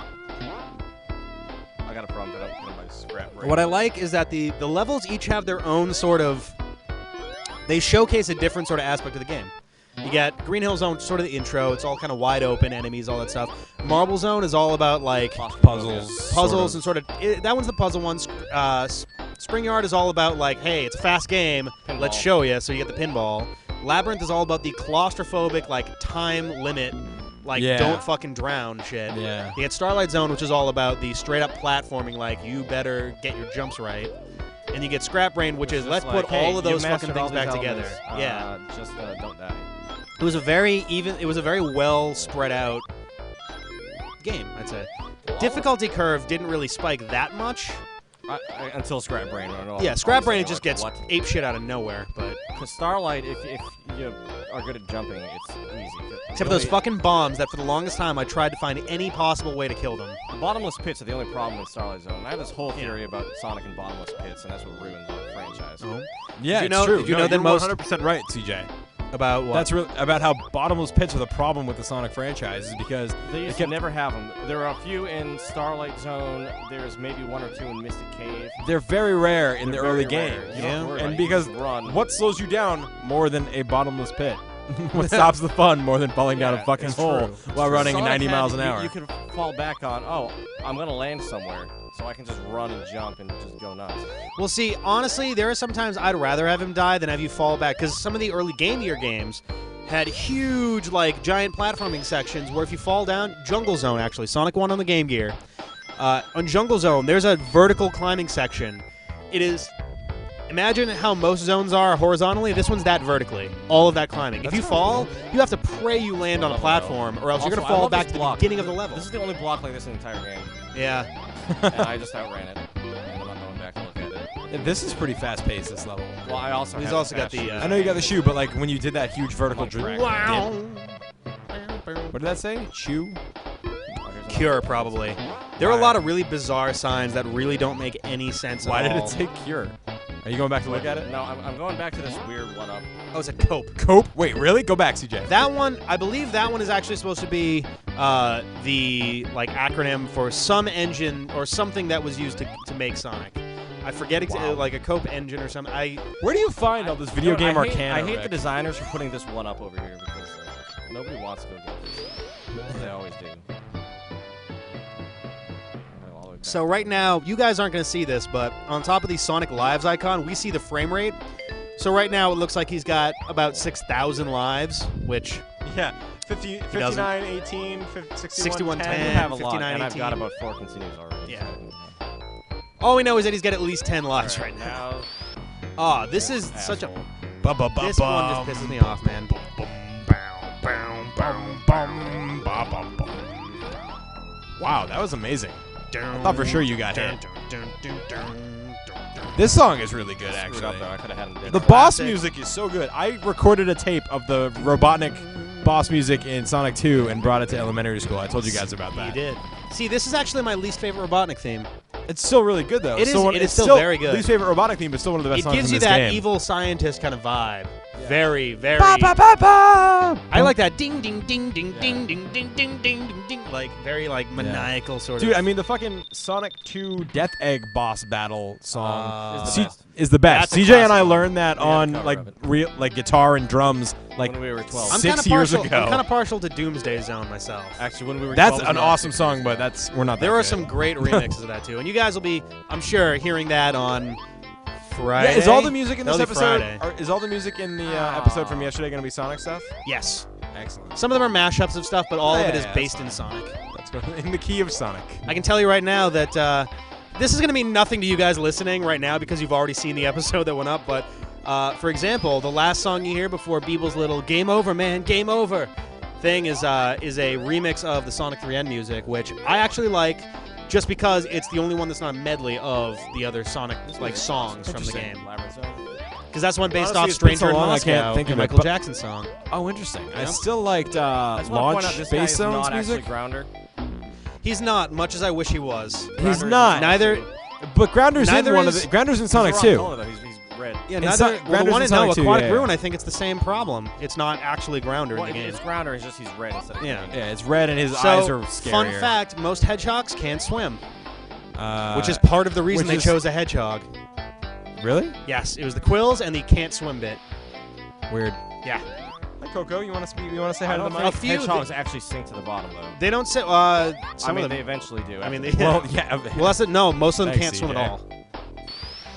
I got a problem. But I don't get my scrap. Right. What I like is that the levels each have their own sort of. They showcase a different sort of aspect of the game. You got Green Hill Zone, sort of the intro. It's all kind of wide open, enemies, all that stuff. Marble Zone is all about like puzzles and sort of. That one's the puzzle one. Spring Yard is all about like, hey, it's a fast game. Pinball. Let's show you. So you get the pinball. Labyrinth is all about the claustrophobic like time limit, like Yeah. don't fucking drown shit. Yeah. You get Starlight Zone, which is all about the straight up platforming, like you better get your jumps right. And you get Scrap Brain, which is Just let's like, put all hey, of you those mastered fucking all things these back together. elements, Yeah. Just don't die. It was a very well spread out game, I'd say. Difficulty curve didn't really spike that much. Until Scrap Brain. Yeah, Scrap Brain it just gets ape shit out of nowhere, but Because Starlight, if you are good at jumping, it's easy. except for those fucking bombs that for the longest time I tried to find any possible way to kill them. The bottomless pits are the only problem with Starlight Zone. I have this whole theory about Sonic and bottomless pits, and that's what ruined the franchise. Oh. Yeah, Did you it's know- true. did you No, know that you're most- 100% right, CJ. About what? That's really about how bottomless pits are the problem with the Sonic franchise, is because They used to never have them. There are a few in Starlight Zone. There's maybe 1 or 2 in Mystic Cave. they're very rare in the They're early very rare. games. You don't have to worry And about it. You because just run. what slows you down more than a bottomless pit? What stops the fun more than falling down a Yeah, fucking it's hole true. while running Sonic 90 had- miles an hour? You could fall back on, oh, I'm going to land somewhere, so I can just run and jump and just go nuts. Well, see, honestly, there are sometimes I'd rather have him die than have you fall back, because some of the early Game Gear games had huge, like, giant platforming sections where if you fall down, Jungle Zone, actually, Sonic 1 on the Game Gear, on Jungle Zone, there's a vertical climbing section. It is... Imagine how most zones are horizontally. This one's that vertically. All of that climbing. If you fall, you have to pray you land on a platform, or else you're Also, going to I fall love back this to the block. beginning of the level. This is the only block like this in the entire game, Yeah. and I just outran it, and I'm not going back to look at it. This is pretty fast-paced, this level. Well, I also He's have also the got the, fast shoes. I know you got the shoe, but like when you did that huge vertical Like dip. track. Wow. What did that say? Shoe? Oh, here's another Cure, one. probably. There are a lot of really bizarre signs that really don't make any sense at Why did all. it say cure? Are you going back to look at it? No, I'm going back to this weird one-up. Oh, it's a cope. Cope? Wait, really? Go back, CJ. That one, I believe that one is actually supposed to be the like acronym for some engine or something that was used to make Sonic. I forget exactly, like a cope engine or something. Where do you find all this video You know, game I hate, arcana? I hate the Rick? designers for putting this one-up over here because nobody wants to go get this. They always do. All the way back. So right now, you guys aren't going to see this, but on top of the Sonic Lives icon, we see the frame rate. So right now, it looks like he's got about 6,000 lives, which Yeah. 50, doesn't. 59, 18, 50, 61, 61, 10. I 10. have a lot, 59, and I've got 18. about 4 continues already. Yeah. So. all we know is that he's got at least 10 lives All right now. now. Ah, this is such a... asshole. This one just pisses me off, man. Wow, that was amazing. I thought for sure you got hit. This This song is really good, Screwed up actually. though. I could have had him The different. boss Classic. music is so good. I recorded a tape of the Robotnik boss music in Sonic 2 and brought it to elementary school. I told you guys about You that. did. See, this is actually my least favorite Robotnik theme. It's still really good, though. It It's is- one- it is it's still very good. Least favorite Robotnik theme, but still one of the best It songs gives in you this that game. evil scientist kind of vibe. Very, very... Ba, ba, ba, ba. I like that ding, ding, ding, ding, ding, ding, ding, ding, ding, ding, ding. Like, very, like, maniacal sort Dude, of... I mean, the fucking Sonic 2 Death Egg boss battle song Is the best. is the best. That's a CJ and I classic. learned that We had a on cover like of it. real like guitar and drums like When we were 12. I'm 6 kinda years partial, ago. I'm kind of partial to Doomsday Zone myself. Actually, when we were That's 12 an was the awesome opposite. song, but that's we're not. There that are good. some great remixes of that, too. And you guys will be, I'm sure, hearing that on Friday. Yeah, is all the music in this That'll be episode? Friday. Or is all the music in the episode from yesterday going to be Sonic stuff? Yes. Excellent. Some of them are mashups of stuff, but all of it is Yeah, based that's in Sonic. That's good. In the key of Sonic. I can tell you right now that this is going to mean nothing to you guys listening right now because you've already seen the episode that went up. But, for example, the last song you hear before Beeble's little "Game Over, Man, Game Over" thing is a remix of the Sonic 3N music, which I actually like just because it's the only one that's not a medley of the other Sonic songs from the Interesting. game. Labyrinth Zone. Because that's one based Honestly, off it's been so "Stranger in long, I Moscow," can't think the of it, Michael but- Jackson song. Oh, interesting. I Yeah. still liked I just want to point out Launch this guy Space is Zone's not music. actually Grounder. He's not, much as I wish he was. He's Grounder not. Neither. But Grounder's in Neither one of is- the Grounder's in Sonic He's the 2. wrong color, though. He's red. Yeah, In neither. Son- Well, the Grounder's one in in no Sonic 2, Aquatic yeah, Ruin, yeah. I think it's the same problem. It's not actually Grounder Well, in the game. it's Grounder. It's just he's red instead of Yeah. green. Yeah, it's red and his So, eyes are scarier. fun fact: most hedgehogs can't swim, which is Uh, part of the reason which they is- chose a hedgehog. really Yes, it was the quills and the can't swim bit. weird. Yeah, Hi, Coco. You want to speak? You want to say hi I to the don't mic? think few hedgehogs actually sink to the bottom, though. they don't say. I Some mean, of they them. eventually do. I mean, after they- they- Well, yeah. Well, that's it. No, most of them Thanks, can't swim at CJ. all.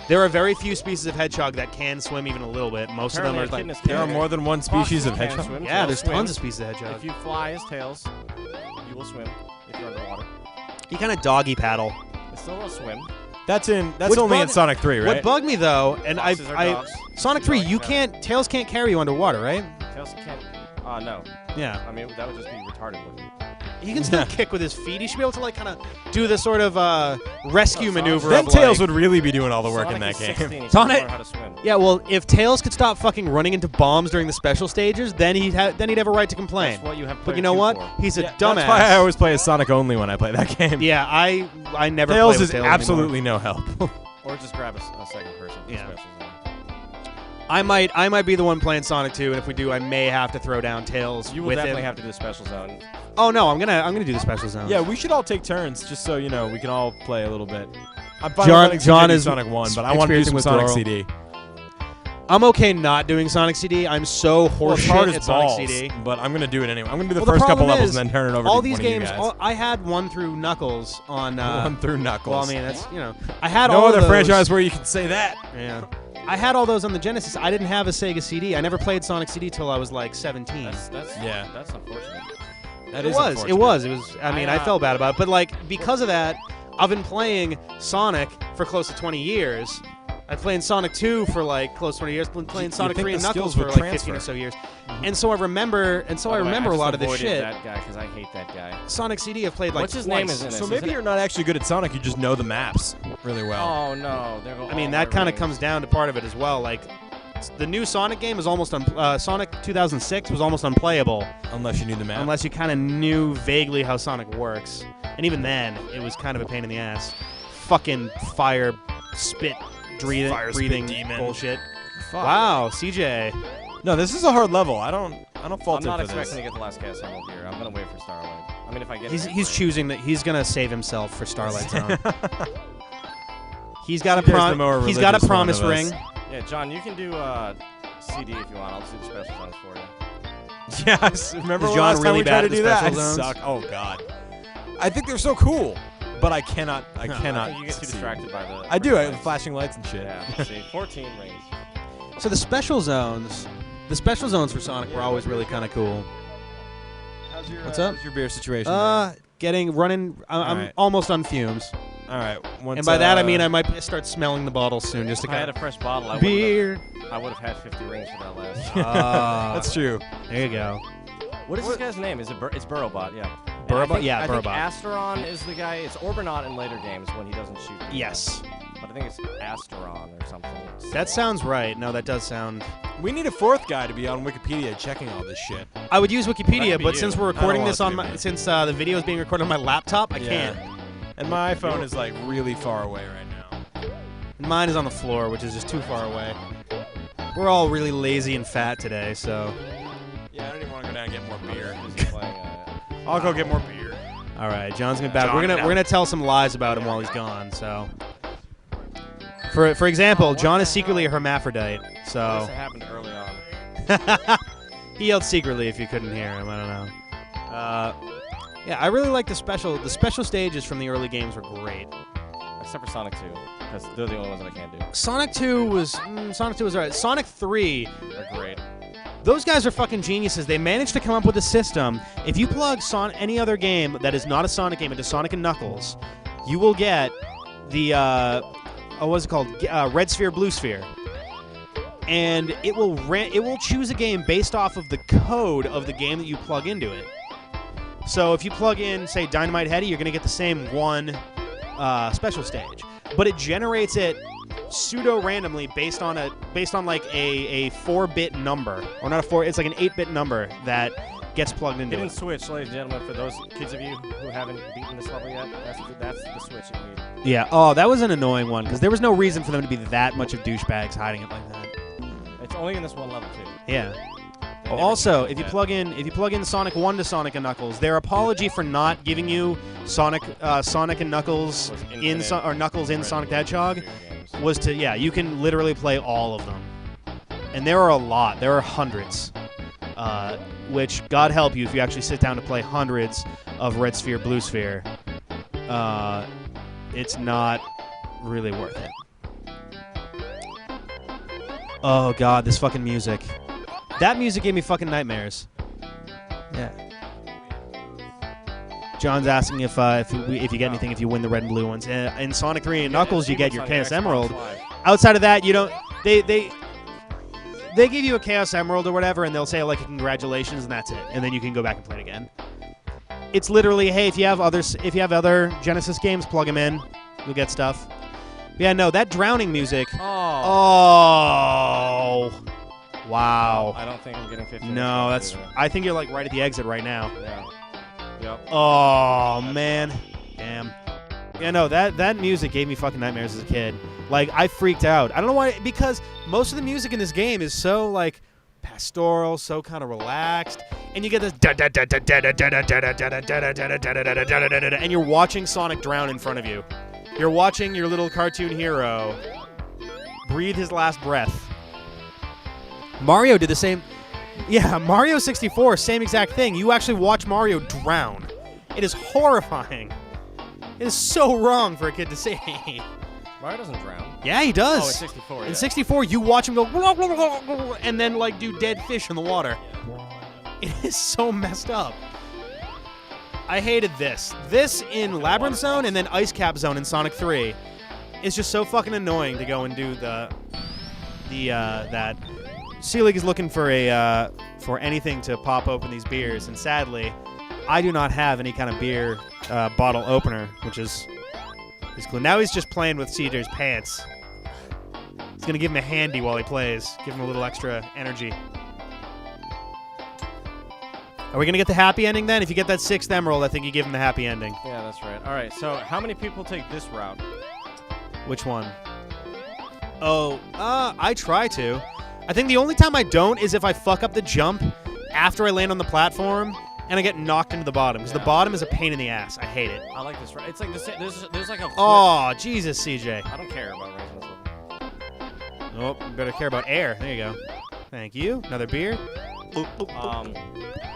There are very few species of hedgehog that can swim even a little bit. Most of them are Apparently, like. echidnas There are can. more than one species of Foxes can hedgehog. swim, Yeah, tails there's swim. tons of species of hedgehog. If you fly as tails, you will swim if you're underwater. You kind of doggy paddle. It still will swim. That's Which only in bug- Sonic 3, right? What bugged me though, and Foxes are dogs. Sonic 3, you Dogs, can't tails can't carry you underwater, right? Tails can't. No. Yeah. I mean, that would just be retarded looking. He can still kick with his feet. He should be able to like kind of do this sort of rescue No, Sonic- maneuver. Then of, Tails like, would really be doing all the work Sonic in that is game. 16, he should Sonic- learn how to swim. Yeah, well, if Tails could stop fucking running into bombs during the special stages, then he'd have a right to complain. That's what you have But player you know 2 what? for. He's a Yeah, dumbass. That's why I always play as Sonic only when I play that game. Yeah, I never. Tails play is with Tails absolutely no help. Or just grab a second person for Yeah. special zone. I might be the one playing Sonic 2, and if we do, I may have to throw down Tails. You will with definitely him. have to do the special zone. Oh no, I'm gonna do the special zone. Yeah, we should all take turns, just so you know we can all play a little bit. I'm fine with letting John CJ do is Sonic 1, but I want to do some experiencing Sonic withdrawal. CD. I'm okay not doing Sonic CD. I'm so Well, it's hard horseshit as at Sonic balls, CD. but I'm gonna do it anyway. I'm gonna do the Well, first couple problem levels is, and then turn it over all to these one of you games, guys. I had 1 through Knuckles on. One through Knuckles. Well, I mean that's I had no all other those. franchise where you can say that. Yeah. I had all those on the Genesis. I didn't have a Sega CD. I never played Sonic CD till I was like 17. That's Yeah. That's unfortunate. That It is was. unfortunate. It was. It was. I mean, I I felt bad about it, but like because of that, I've been playing Sonic for close to 20 years. I've played Sonic 2 for like close to 20 years. Been playing You Sonic think 3 and the Knuckles skills for would like 15 or transfer. so years. And so I remember. And so I remember a lot of this shit. That guy, because I hate that guy. Sonic CD I've played like What's his twice. name is in it? So Is maybe it- you're not actually good at Sonic. You just know the maps really well. Oh no! There go I mean, all that my kind of rings. comes down to part of it as well. Like, the new Sonic game is almost Sonic 2006 was almost unplayable Unless you knew the map. unless you kind of knew vaguely how Sonic works. And even then, it was kind of a pain in the ass. Fucking fire, spit, breathing, Fire spit breathing demon. bullshit. Fuck. Wow, CJ. No, this is a hard level. I don't fault I'm him not for expecting this. to get the last Chaos Emerald here. I'm gonna wait for Starlight. I mean, if I get. He's choosing that he's gonna save himself for Starlight Zone. He's got a CJ's the more he's got a religious one promise of us. ring. Yeah, John, you can do CD if you want. I'll just do the special zones for you. Yes. Remember Is the John last time really we tried bad to at do the that? I special zones? suck. Oh god. I think they're so cool, but I cannot. I I cannot. think you get too see. distracted by the. I do. I have lights. flashing lights and shit. Yeah. See, 14 rings. So the special zones for Sonic were always really kind of cool. What's up? How's your beer situation? man? I'm Alright. almost on fumes. All right. Once, And by that I mean I might start smelling the bottle soon just to If I had kind a fresh bottle, I of would beer. have had 50 rings for that last. That's true. There you go. What is this guy's name? Is it it's Burrowbot? Yeah. And Burrowbot? I think, Yeah, I think Burrowbot. Asteron is the guy. It's Orbonaut in later games when he doesn't shoot. people. Yes. But I think it's Asteron or something. That sounds right. No, that does sound. We need a fourth guy to be on Wikipedia checking all this shit. I would use That Wikipedia, could be but you. since we're I don't recording want this it to on be my, me. since the video is being recorded on my laptop, I Yeah. can't. And my phone is like really far away right now. And mine is on the floor, which is just too far away. We're all really lazy and fat today, so. Yeah, I don't even want to go down and get more beer. Just playing, I'll go get more beer. All right, John's gonna be back. John, We're no. gonna tell some lies about him while he's gone. So, for example, John is secretly a hermaphrodite. This So happened early on. he yelled secretly if you couldn't hear him. I don't know. Yeah, I really like the special. The special stages from the early games were great. Except for Sonic 2, because they're the only ones that I can't do. Sonic 2 was alright. Sonic 3. They're great. Those guys are fucking geniuses. They managed to come up with a system. If you plug any other game that is not a Sonic game into Sonic and Knuckles, you will get the what's it called? Red Sphere, Blue Sphere, and it will choose a game based off of the code of the game that you plug into it. So if you plug in, say, 𝗍𝗻𝗽𝗃, you're gonna get the same one special stage, but it generates it pseudo randomly based on like a 4-bit number, or not a 4. It's like an 8-bit number that gets plugged into Hidden it. switch, ladies and gentlemen, for those kids of you who haven't beaten this level yet, that's the switch you need. Yeah. Oh, that was an annoying one because there was no reason for them to be that much of douchebags hiding it like that. It's only in this one level, too. Yeah. They never Also, changed if you that. plug in Sonic 1 to Sonic and Knuckles, their apology for not giving you Sonic and Knuckles Was in infinite or Knuckles in Red Sonic the and Blue Hedgehog games. was to you can literally play all of them, and there are a lot. There are hundreds, which God help you if you actually sit down to play hundreds of Red Sphere, Blue Sphere. It's not really worth it. Oh God, this fucking music. That music gave me fucking nightmares. Yeah. John's asking if you get anything if you win the red and blue ones. In Sonic 3 and Knuckles, you get your Achievements Chaos on your Emerald. Xbox Live. Outside of that, you don't. They give you a Chaos Emerald or whatever, and they'll say like congratulations, and that's it. And then you can go back and play it again. It's literally, hey, if you have other Genesis games, plug them in. You'll get stuff. Yeah, no, that drowning music. Oh. Oh. Wow. I don't think I'm getting 15. No, minutes that's. either. I think you're like right at the exit right now. Yeah. Yep. Oh man, damn. Yeah, no, that music gave me fucking nightmares as a kid. Like, I freaked out. I don't know why, because most of the music in this game is so, like, pastoral, so kind of relaxed, and you get this and you're watching Sonic drown in front of you. You're watching your little cartoon hero breathe his last breath. Mario did the same. Yeah, Mario 64, same exact thing. You actually watch Mario drown. It is horrifying. It is so wrong for a kid to say. Mario doesn't drown. Yeah, he does. Oh, in 64, In 64, you watch him go and then, like, do dead fish in the water. It is so messed up. I hated this. This in Labyrinth Zone and then Ice Cap Zone in Sonic 3 is just so fucking annoying to go and do that. Sea-League is looking for anything to pop open these beers, and sadly, I do not have any kind of beer bottle opener, which is cool. Now he's just playing with CJ's pants. He's gonna give him a handy while he plays, give him a little extra energy. Are we gonna get the happy ending then? If you get that 6th emerald, I think you give him the happy ending. Yeah, that's right. All right, so how many people take this route? Which one? Oh, I try to. I think the only time I don't is if I fuck up the jump after I land on the platform and I get knocked into the bottom, because the bottom is a pain in the ass. I hate it. I like this route. It's like there's like a flip. Oh, Jesus, CJ. I don't care about racing this level. Oh, you better care about air. There you go. Thank you. Another beer.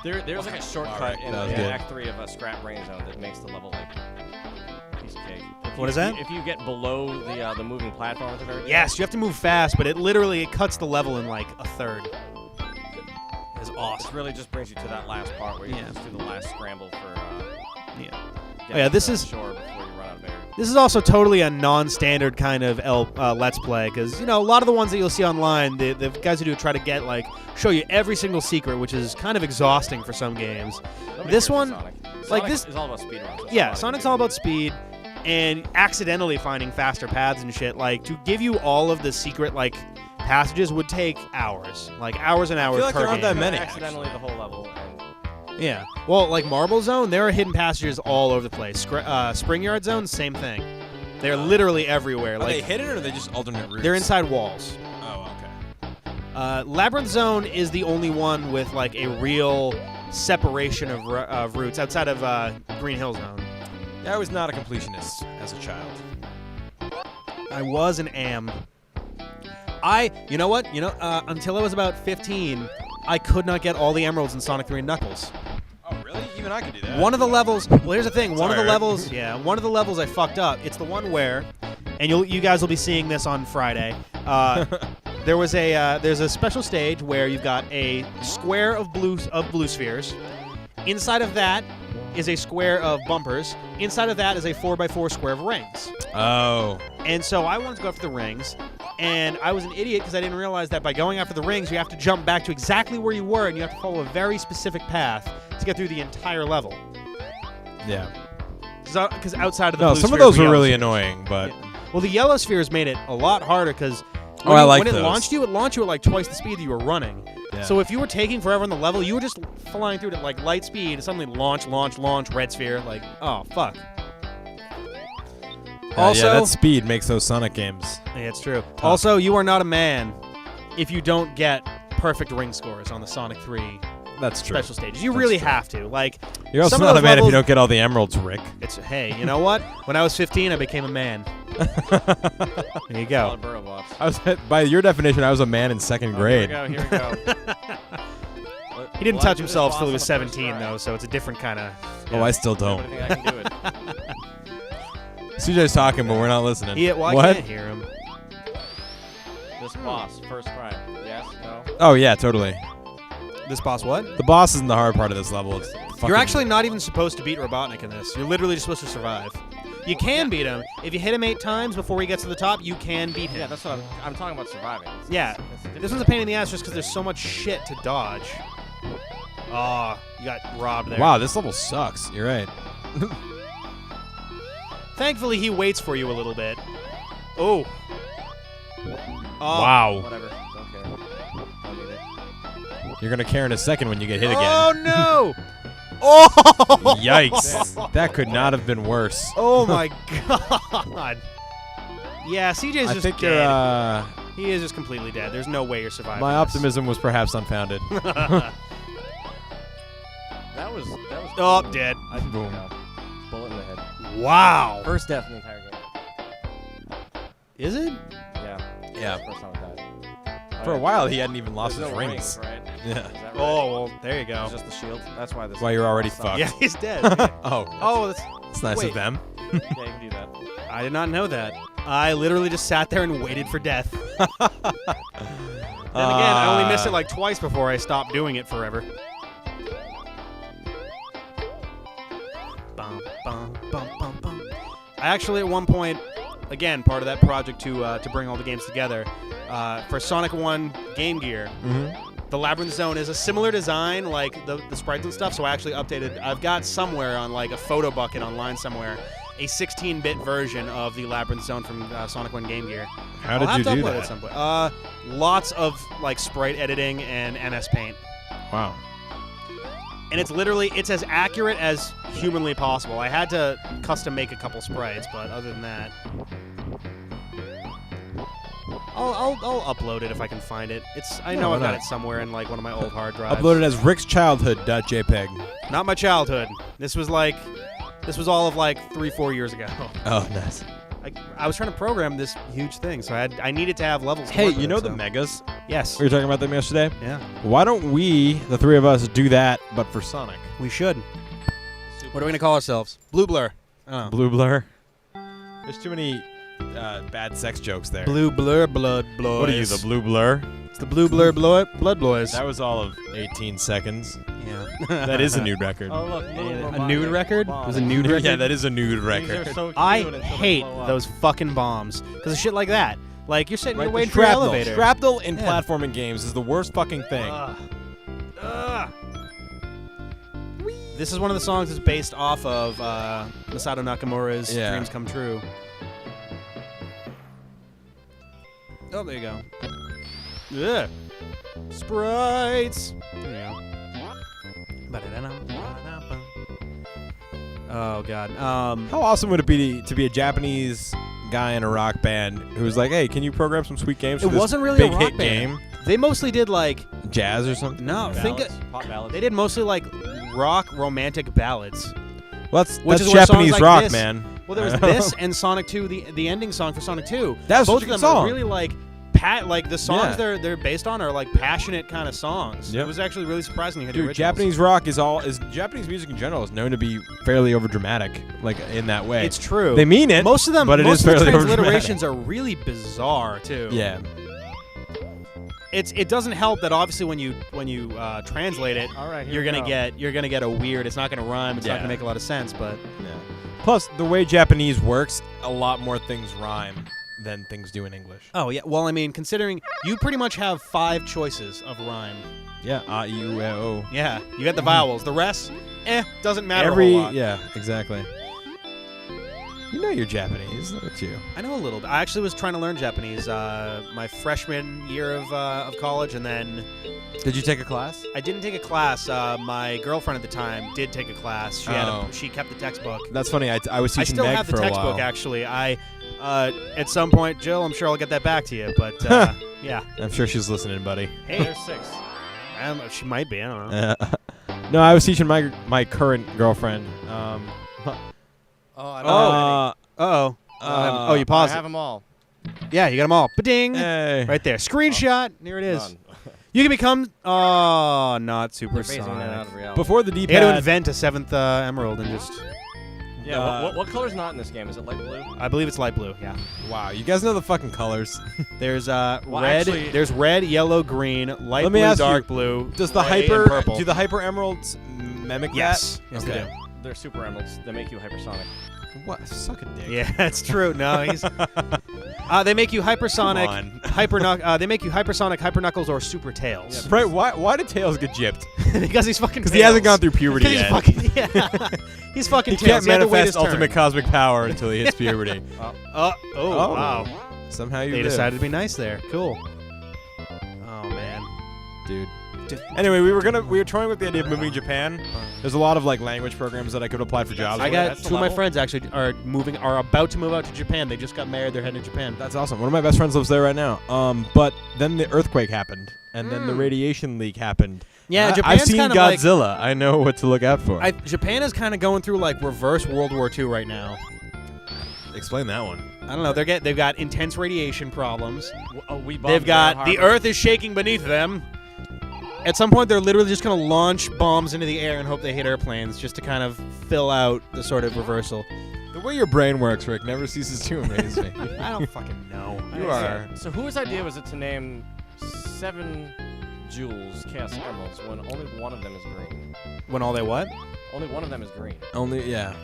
There's like a shortcut in That was good. Act 3 of a Scrap Brain Zone that makes the level like a piece of cake. What is that? If you get below the moving platform at the very Yes, you have to move fast, but it literally cuts the level in like a third. It's It awesome. really just brings you to that last part where you just do the last scramble for Yeah, this to is shore before you run out of air. This is also totally a non-standard kind of Let's Play, because, you know, a lot of the ones that you'll see online, the guys who do try to get, like, show you every single secret, which is kind of exhausting for some games. Nobody This cares one, about Sonic. like Sonic this, is all about speedruns. That's yeah, all Sonic's I all do. about speed and accidentally finding faster paths and shit. Like, to give you all of the secret, like, passages would take hours. Like, hours and hours feel like per there aren't game. that many, Accidentally the whole level. And Yeah. Well, like Marble Zone, there are hidden passages all over the place. Spring Yard Zone, same thing. They're literally everywhere. Are Like they hidden or are they just alternate routes? they're inside walls. Oh, okay. Labyrinth Zone is the only one with like a real separation of routes outside of Green Hill Zone. I was not a completionist as a child. I was an am. You know what? Until I was about 15, I could not get all the emeralds in Sonic 3 and Knuckles. Oh, really? Even I could do that. One of the levels. Well, here's the thing. One of Sorry, the Eric. levels. Yeah, one of the levels I fucked up. It's the one where, and you guys will be seeing this on Friday. There's a special stage where you've got a square of blue spheres. Inside of that is a square of bumpers. Inside of that is a 4x4 square of rings. Oh. And so I wanted to go after the rings, and I was an idiot because I didn't realize that by going after the rings, you have to jump back to exactly where you were, and you have to follow a very specific path to get through the entire level. Yeah. Because outside of the No, blue some of spheres those were were yellow really spheres. annoying, but Yeah. Well, the yellow spheres made it a lot harder because I like when it those. launched you, it launched you at like twice the speed that you were running. Yeah. So if you were taking forever on the level, you were just flying through it at like light speed, and suddenly launch, red sphere, like, oh, fuck. Also, yeah, that speed makes those Sonic games. yeah, it's true. Also, you are not a man if you don't get perfect ring scores on the Sonic 3 That's true. special stages. You That's really true. have to. Like, You're also some of not a those man if you levels- don't get all the emeralds, Rick. It's, hey, you know what? When I was 15, I became a man. There you go. Solid burrow blocks. I was, by your definition, I was a man in second grade. Here we go. He didn't touch himself till he was 17, though, so it's a different kind of... Oh, I still I don't. think I can do it. CJ's talking, but we're not listening. Well, I what? can't hear him. This boss, first try. Yes? No? Oh, yeah, totally. This boss what? The boss isn't the hard part of this level. It's You're actually not even supposed to beat Robotnik in this. You're literally just supposed to survive. You can beat him. If you hit him 8 times before he gets to the top, you can beat him. Yeah, that's what I'm talking about surviving. Yeah. This one's a pain in the ass just because there's so much shit to dodge. Oh, you got robbed there. Wow, this level sucks. You're right. Thankfully, he waits for you a little bit. Oh. Wow. Whatever. Don't care. Don't need it. You're going to care in a second when you get hit Oh, again. no. Oh. Yikes. That could not have been worse. Oh, my God. Yeah, CJ's I just think dead. you're. He is just completely dead. There's no way you're surviving. My this. optimism was perhaps unfounded. That was. Oh, dead. Boom. Bullet in the head. Wow. First death in the entire game. Is it? Yeah. Yeah. First time I died. For a while, he hadn't even lost There's his no rings. right? Yeah. Is that right? Oh, well, there you go. It's just the shield. That's why this. Why you're already sucks. fucked. Yeah, he's dead. Oh. Oh, that's It's nice wait. of them. Yeah, you can do that. I did not know that. I literally just sat there and waited for death. Then again, I only missed it like twice before I stopped doing it forever. Bum, bum, bum, bum, bum. I actually, at one point, again, part of that project to bring all the games together, for Sonic 1 Game Gear, the Labyrinth Zone is a similar design, like the sprites and stuff, so I actually updated. I've got somewhere on like a photo bucket online somewhere, a 16-bit version of the Labyrinth Zone from Sonic 1 Game Gear. How I'll did have you to do upload it that? at some point. Lots of like sprite editing and MS Paint. Wow. And it's literally, it's as accurate as humanly possible. I had to custom make a couple sprites, but other than that, I'll upload it if I can find it. I know why I've got not? it somewhere in like one of my old hard drives. Uploaded as Rick's childhood.jpg. Not my childhood. This was all of like 3-4 years ago. Oh, nice. I was trying to program this huge thing, so I needed to have levels. to Hey, work with you know it, the so. Megas? Yes. We were talking about them yesterday. Yeah. Why don't we, the three of us, do that, but for Sonic? We should. What are we gonna call ourselves? Blue Blur. Oh. Blue Blur. There's too many bad sex jokes there. Blue Blur Blood Boys. What are you, the Blue Blur? It's the Blue Blur Blood Boys. That was all of 18 seconds. Yeah. That is a nude record. Oh look, A nude record? It was a nude record? Yeah, that is a nude These record. are so cute I until they hate blow up. those fucking bombs because of shit like that. Like you're sitting Right, there the waiting for your shrapnel. elevator. Shrapnel in Yeah. platforming games is the worst fucking thing. Ugh. This is one of the songs that's based off of Masato Nakamura's Yeah. Dreams Come True. Oh, there you go. Yeah. Sprites. There you go. Oh God. How awesome would it be to be a Japanese guy in a rock band who's like, "Hey, can you program some sweet games for It this wasn't really big a rock hit band. game, They mostly did like jazz or something?" no. Pop ballads. They did mostly like rock romantic ballads. Well, that's Which that's is where songs Japanese like rock, this- man. Well, there was this and Sonic 2, the ending song for Sonic 2. That was Both such a of good them song. are really like like the songs Yeah. they're based on are like passionate kind of songs. Yep. It was actually really surprising to hear the Dude, originals. Japanese rock is Japanese music in general is known to be fairly overdramatic, like in that way. It's true. They mean it. Most of them, but it most is of the fairly transliterations are really bizarre too. Yeah. It doesn't help that obviously when you translate it, All right, here you're we gonna go. get a weird. It's not gonna rhyme. It's not Yeah. gonna make a lot of sense. But Yeah. Plus, the way Japanese works, a lot more things rhyme than things do in English. oh yeah, well I mean considering you pretty much have 5 choices of rhyme. Yeah. O. Yeah, you got the vowels. The rest, doesn't matter a whole lot. Yeah, exactly. You know you're Japanese. Look at you. I know a little bit. I actually was trying to learn Japanese my freshman year of college, and then Did you take a class? I didn't take a class. My girlfriend at the time did take a class. She kept the textbook. That's funny. I was I teaching still Meg have the for a textbook while. actually. I at some point, Jill, I'm sure I'll get that back to you. But yeah, I'm sure she's listening, buddy. hey, There's 6. she might be. I don't know. No, I was teaching my current girlfriend. Oh, I don't Uh-oh. Oh, you I paused have it. them all. Yeah, you got them all. Ba-ding. Hey. Right there. Screenshot. There it is. Done. You can become not They're supersonic. phasing in and out of reality. Before the He had to D-pad. invent a 7th emerald and just. Yeah. What color's not in this game? Is it light blue? I believe it's light blue. Yeah. Wow, you guys know the fucking colors. There's red. actually- There's red, yellow, green, light Let me blue, ask you, dark blue. Does the gray, and hyper purple. do the hyper emeralds mimic Yes. that? Yes, Okay. they do. They're super emeralds. They make you hypersonic. What? Suck a dick. Yeah, that's true. No, he's. They make you hypersonic, Come on. They make you hypersonic, hyper knuckles, or super tails. Right? Why did Tails get gypped? Because he's fucking. Because he hasn't gone through puberty He's yet. fucking. Yeah. He's fucking. He Tails. can't He had to wait his manifest ultimate turn. cosmic power until he hits puberty. Oh wow. Somehow you They live. decided to be nice there. Cool. Oh man. Dude. Anyway, we were toying with the idea of moving to Japan. There's a lot of like language programs that I could apply for jobs. I with. got That's the two of my level? friends actually are about to move out to Japan. They just got married. They're heading to Japan. That's awesome. One of my best friends lives there right now. But then the earthquake happened, and then the radiation leak happened. Yeah, I've Japan's seen kind of like Godzilla. I know what to look out for. Japan is kind of going through like reverse World War II right now. Explain that one. I don't know. They've got intense radiation problems. We bombed They've got Pearl the Harbor. Earth is shaking beneath them. At some point, they're literally just going to launch bombs into the air and hope they hit airplanes, just to kind of fill out the sort of reversal. The way your brain works, Rick, never ceases to amaze me. I don't fucking know. You are. So whose idea was it to name 7 jewels Chaos Emeralds when only one of them is green? When all they what? Only one of them is green. Only, yeah.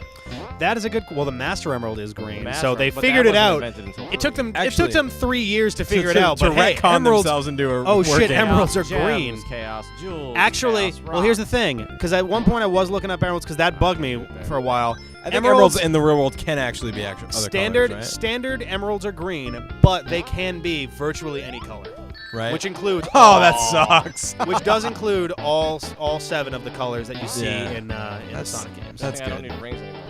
That is a good. Well, the Master Emerald is green, The so Master- they but figured that it out. wasn't invented until It took them. Actually, it took them 3 years to figure it to, out. to But hey, retcon emeralds. themselves into a Oh, shit, working. emeralds are Gems, green. Chaos jewels. Actually, Chaos well, here's the rocks. thing. Because at one point I was looking up emeralds because that bugged me for a while. I think emeralds in the real world can actually be actual other standard colors, standard emeralds are green, but they can be virtually any color, right? which includes Oh, that sucks. which does include all 7 of the colors that you see Yeah. in the That's- Sonic games. that's I don't good. need rings anymore.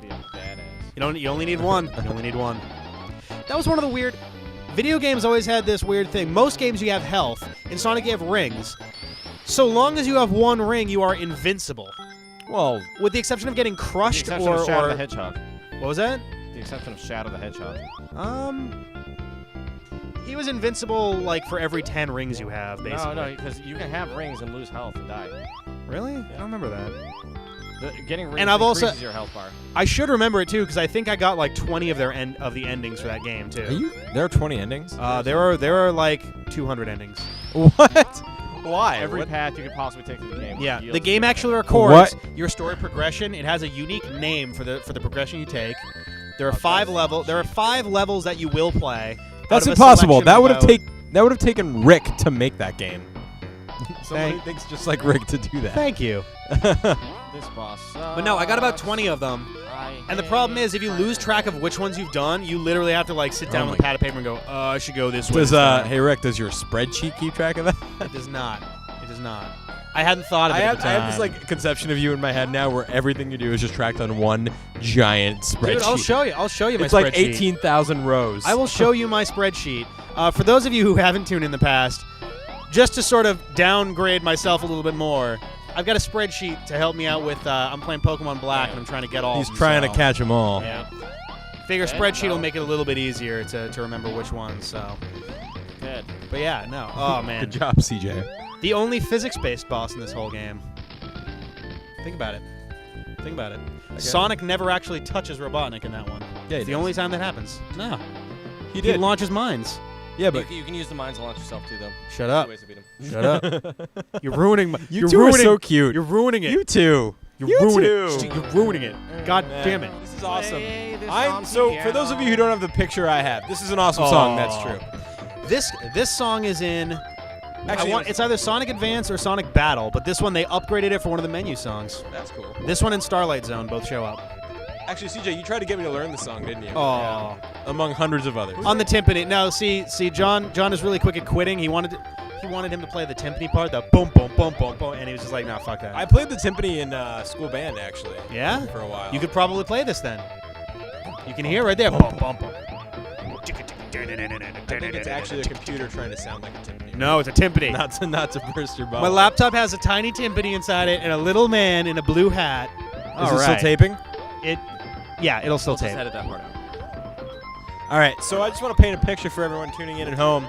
Be a badass. You only need one. You only need one. That was one of the weird. Video games always had this weird thing. Most games you have health. In Sonic you have rings. So long as you have one ring, you are invincible. Well, With the exception of getting The crushed exception of Shadow or the Hedgehog. what was that? The exception of Shadow the Hedgehog. He was invincible like for every 10 rings you have, basically. No, because you can have rings and lose health and die. Really? I don't remember that. Getting rings And I've also- increases your health bar. I should remember it too because I think I got like 20 of the endings for that game are too. you? There are 20 endings. There are like 200 endings. What? Why? Every What? path you could possibly take through the game. Yeah, yields the game different actually things. records your story progression. It has a unique name for the progression you take. There are 5 levels. There are 5 levels that you will play. That's out of a impossible. selection That of would have taken Rick to make that game. Somebody Thank- thinks just like Rick to do that. Thank you. This boss. But no, I got about 20 of them. And the problem is, if you lose track of which ones you've done, you literally have to like sit down Oh with my a pad of paper and go, I should go this way. Does this time." hey Rick, does your spreadsheet keep track of that? It does not. It does not. I hadn't thought of it I at have, the I time. have this like conception of you in my head now, where everything you do is just tracked on one giant spreadsheet. Dude, I'll show you. I'll show you my It's spreadsheet. like 18,000 rows. I will show you my spreadsheet. For those of you who haven't tuned in the past, just to sort of downgrade myself a little bit more, I've got a spreadsheet to help me out with. I'm playing Pokemon Black, and I'm trying to get all. He's of them, trying so- to catch them all. Yeah. Figure Okay, spreadsheet will well. make it a little bit easier to remember which ones. So, Good. but yeah, no. Oh man, Good job, CJ. the only physics-based boss in this whole game. Think about it. Think about it. Sonic never actually touches Robotnik in that one. Yeah, It's the only time that happens. No. He He did. launches mines. Yeah, but You can use the mines to launch yourself too, though. Shut up. Ways to beat 'em. Shut up. You're ruining my. you you're two ruining, are so cute. You're ruining it. You two. You're you ruining two. it. You're ruining it. God Man, damn it. This is awesome. Play this I'm on so piano. for those of you who don't have the picture I have, this is an awesome song. That's true. This song is in. Actually, it's either Sonic Advance or Sonic Battle, but this one they upgraded it for one of the menu songs. that's cool. This one and Starlight Zone both show up. Actually, CJ, you tried to get me to learn the song, didn't you? Oh. Among hundreds of others. On the timpani. No, see, John is really quick at quitting. He wanted him to play the timpani part, the boom, boom, boom, boom, boom, and he was just like, nah, fuck that. I played the timpani in school band actually. Yeah? For a while. You could probably play this then. You can hear right there. Boom, boom, boom. I think it's actually a computer trying to sound like a timpani. No, it's a timpani. Not to burst your bubble. My laptop has a tiny timpani inside it and a little man in a blue hat. Is it still taping? Yeah, it'll still We'll just tape. edit that part out. All right, so I just want to paint a picture for everyone tuning in at home.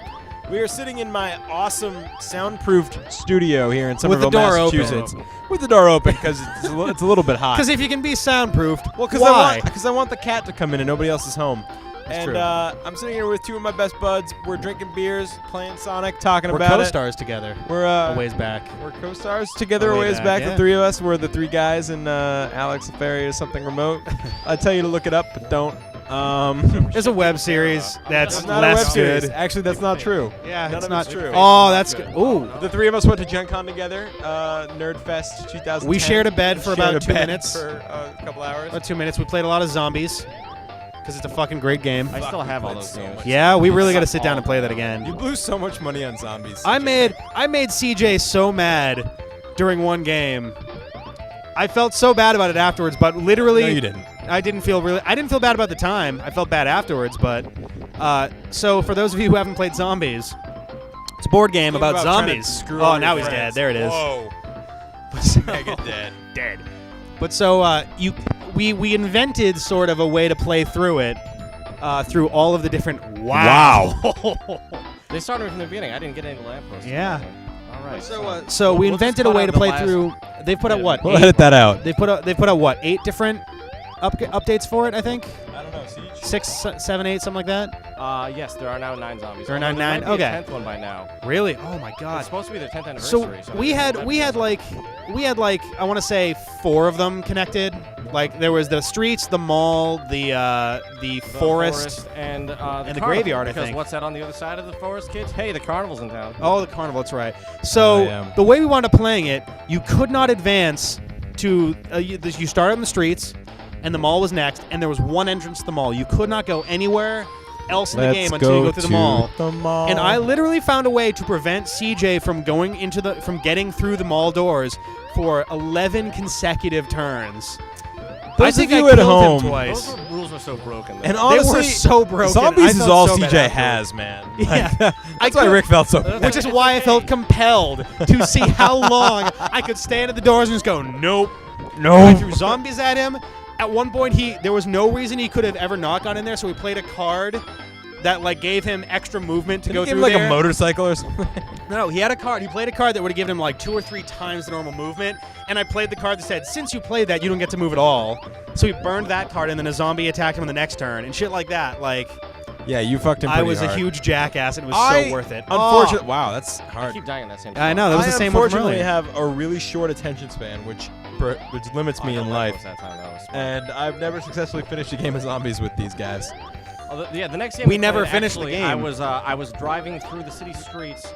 We are sitting in my awesome soundproofed studio here in Somerville, the door open. Massachusetts, with the door open because it's a little bit hot. Because if you can be soundproofed, Well, why? I want the cat to come in and nobody else is home. That's And true. I'm sitting here with 2 of my best buds. We're drinking beers, playing Sonic, talking We're about co-stars together. We're A ways back. We're co-stars together A a way ways back, back. yeah. The 3 of us. We're the 3 guys, and Alex Lepharia is something remote. I tell you to look it up, but don't. There's a web series that's It's not less a web series. good. Actually, that's not true. Yeah, None it's of not it's true. Oh, that's good. Ooh. The 3 of us went to Gen Con together, Nerdfest 2010. We shared a bed for Shared about a 2 bed minutes. for a couple hours. About 2 minutes. We played a lot of zombies. because it's a fucking great game. I still have all those so games. much. Yeah, we really got to sit down and play that again. You lose so much money on zombies. I made CJ so mad during one game. I felt so bad about it afterwards, but literally No, you didn't. I didn't feel bad about the time. I felt bad afterwards, but so for those of you who haven't played Zombies, it's a board game about trying to zombies. screw Oh, over now your he's friends. dead. There it is. Whoa. So- Mega dead. Dead. But so we invented sort of a way to play through it through all of the different They started me from the beginning. I didn't get any lampposts. Yeah. All right. So we we'll just invented a cut way out to the play last- through. They've put out Yeah, what? We'll edit that out. They put out what? 8 different updates for it, I think. I don't know. Siege? 6, 7, 8, something like that. Yes, there are now 9 zombies. There are now Although 9? might be a Okay. 10th one by now. Really? Oh my It's God. supposed to be their 10th So anniversary. we had like I want to say 4 of them connected. Like there was the streets, the mall, the forest. and the the carnival, graveyard, I because think. what's that on the other side of the forest, kids? Hey, the carnival's in town. Oh, the carnival. That's right. So yeah. the way we wound up playing it, you could not advance to. You started in the streets, and the mall was next, and there was one entrance to the mall. You could not go anywhere else in the game until you go through the mall. And I literally found a way to prevent CJ from getting through the mall doors for 11 consecutive turns. Those I think of you I at killed home- him twice. Those rules were so broken. though. And They honestly, were so broken. Zombies I is felt all so bad CJ afterwards. has, man. Yeah. That's why Rick felt so. Which is why I felt compelled to see how long I could stand at the doors and just go, nope. I threw zombies at him. At one point, there was no reason he could have ever not gone in there, so we played a card that like gave him extra movement to go Give through him like there. a motorcycle or something. No, he had a card. He played a card that would have given him like 2 or 3 times the normal movement, and I played the card that said, since you played that, you don't get to move at all. So he burned that card, and then a zombie attacked him on the next turn, and shit like that. Like, Yeah, you fucked him. I pretty was hard. a huge jackass, and it was so worth it. Unfortunately, wow, that's I hard. keep dying in that same I know, that was I the same one from unfortunately earlier. have a really short attention span, which limits me in life. That time. That was smart. And I've never successfully finished a game of zombies with these guys. Yeah, the next game We never played, finished the actually, game. I was driving through the city streets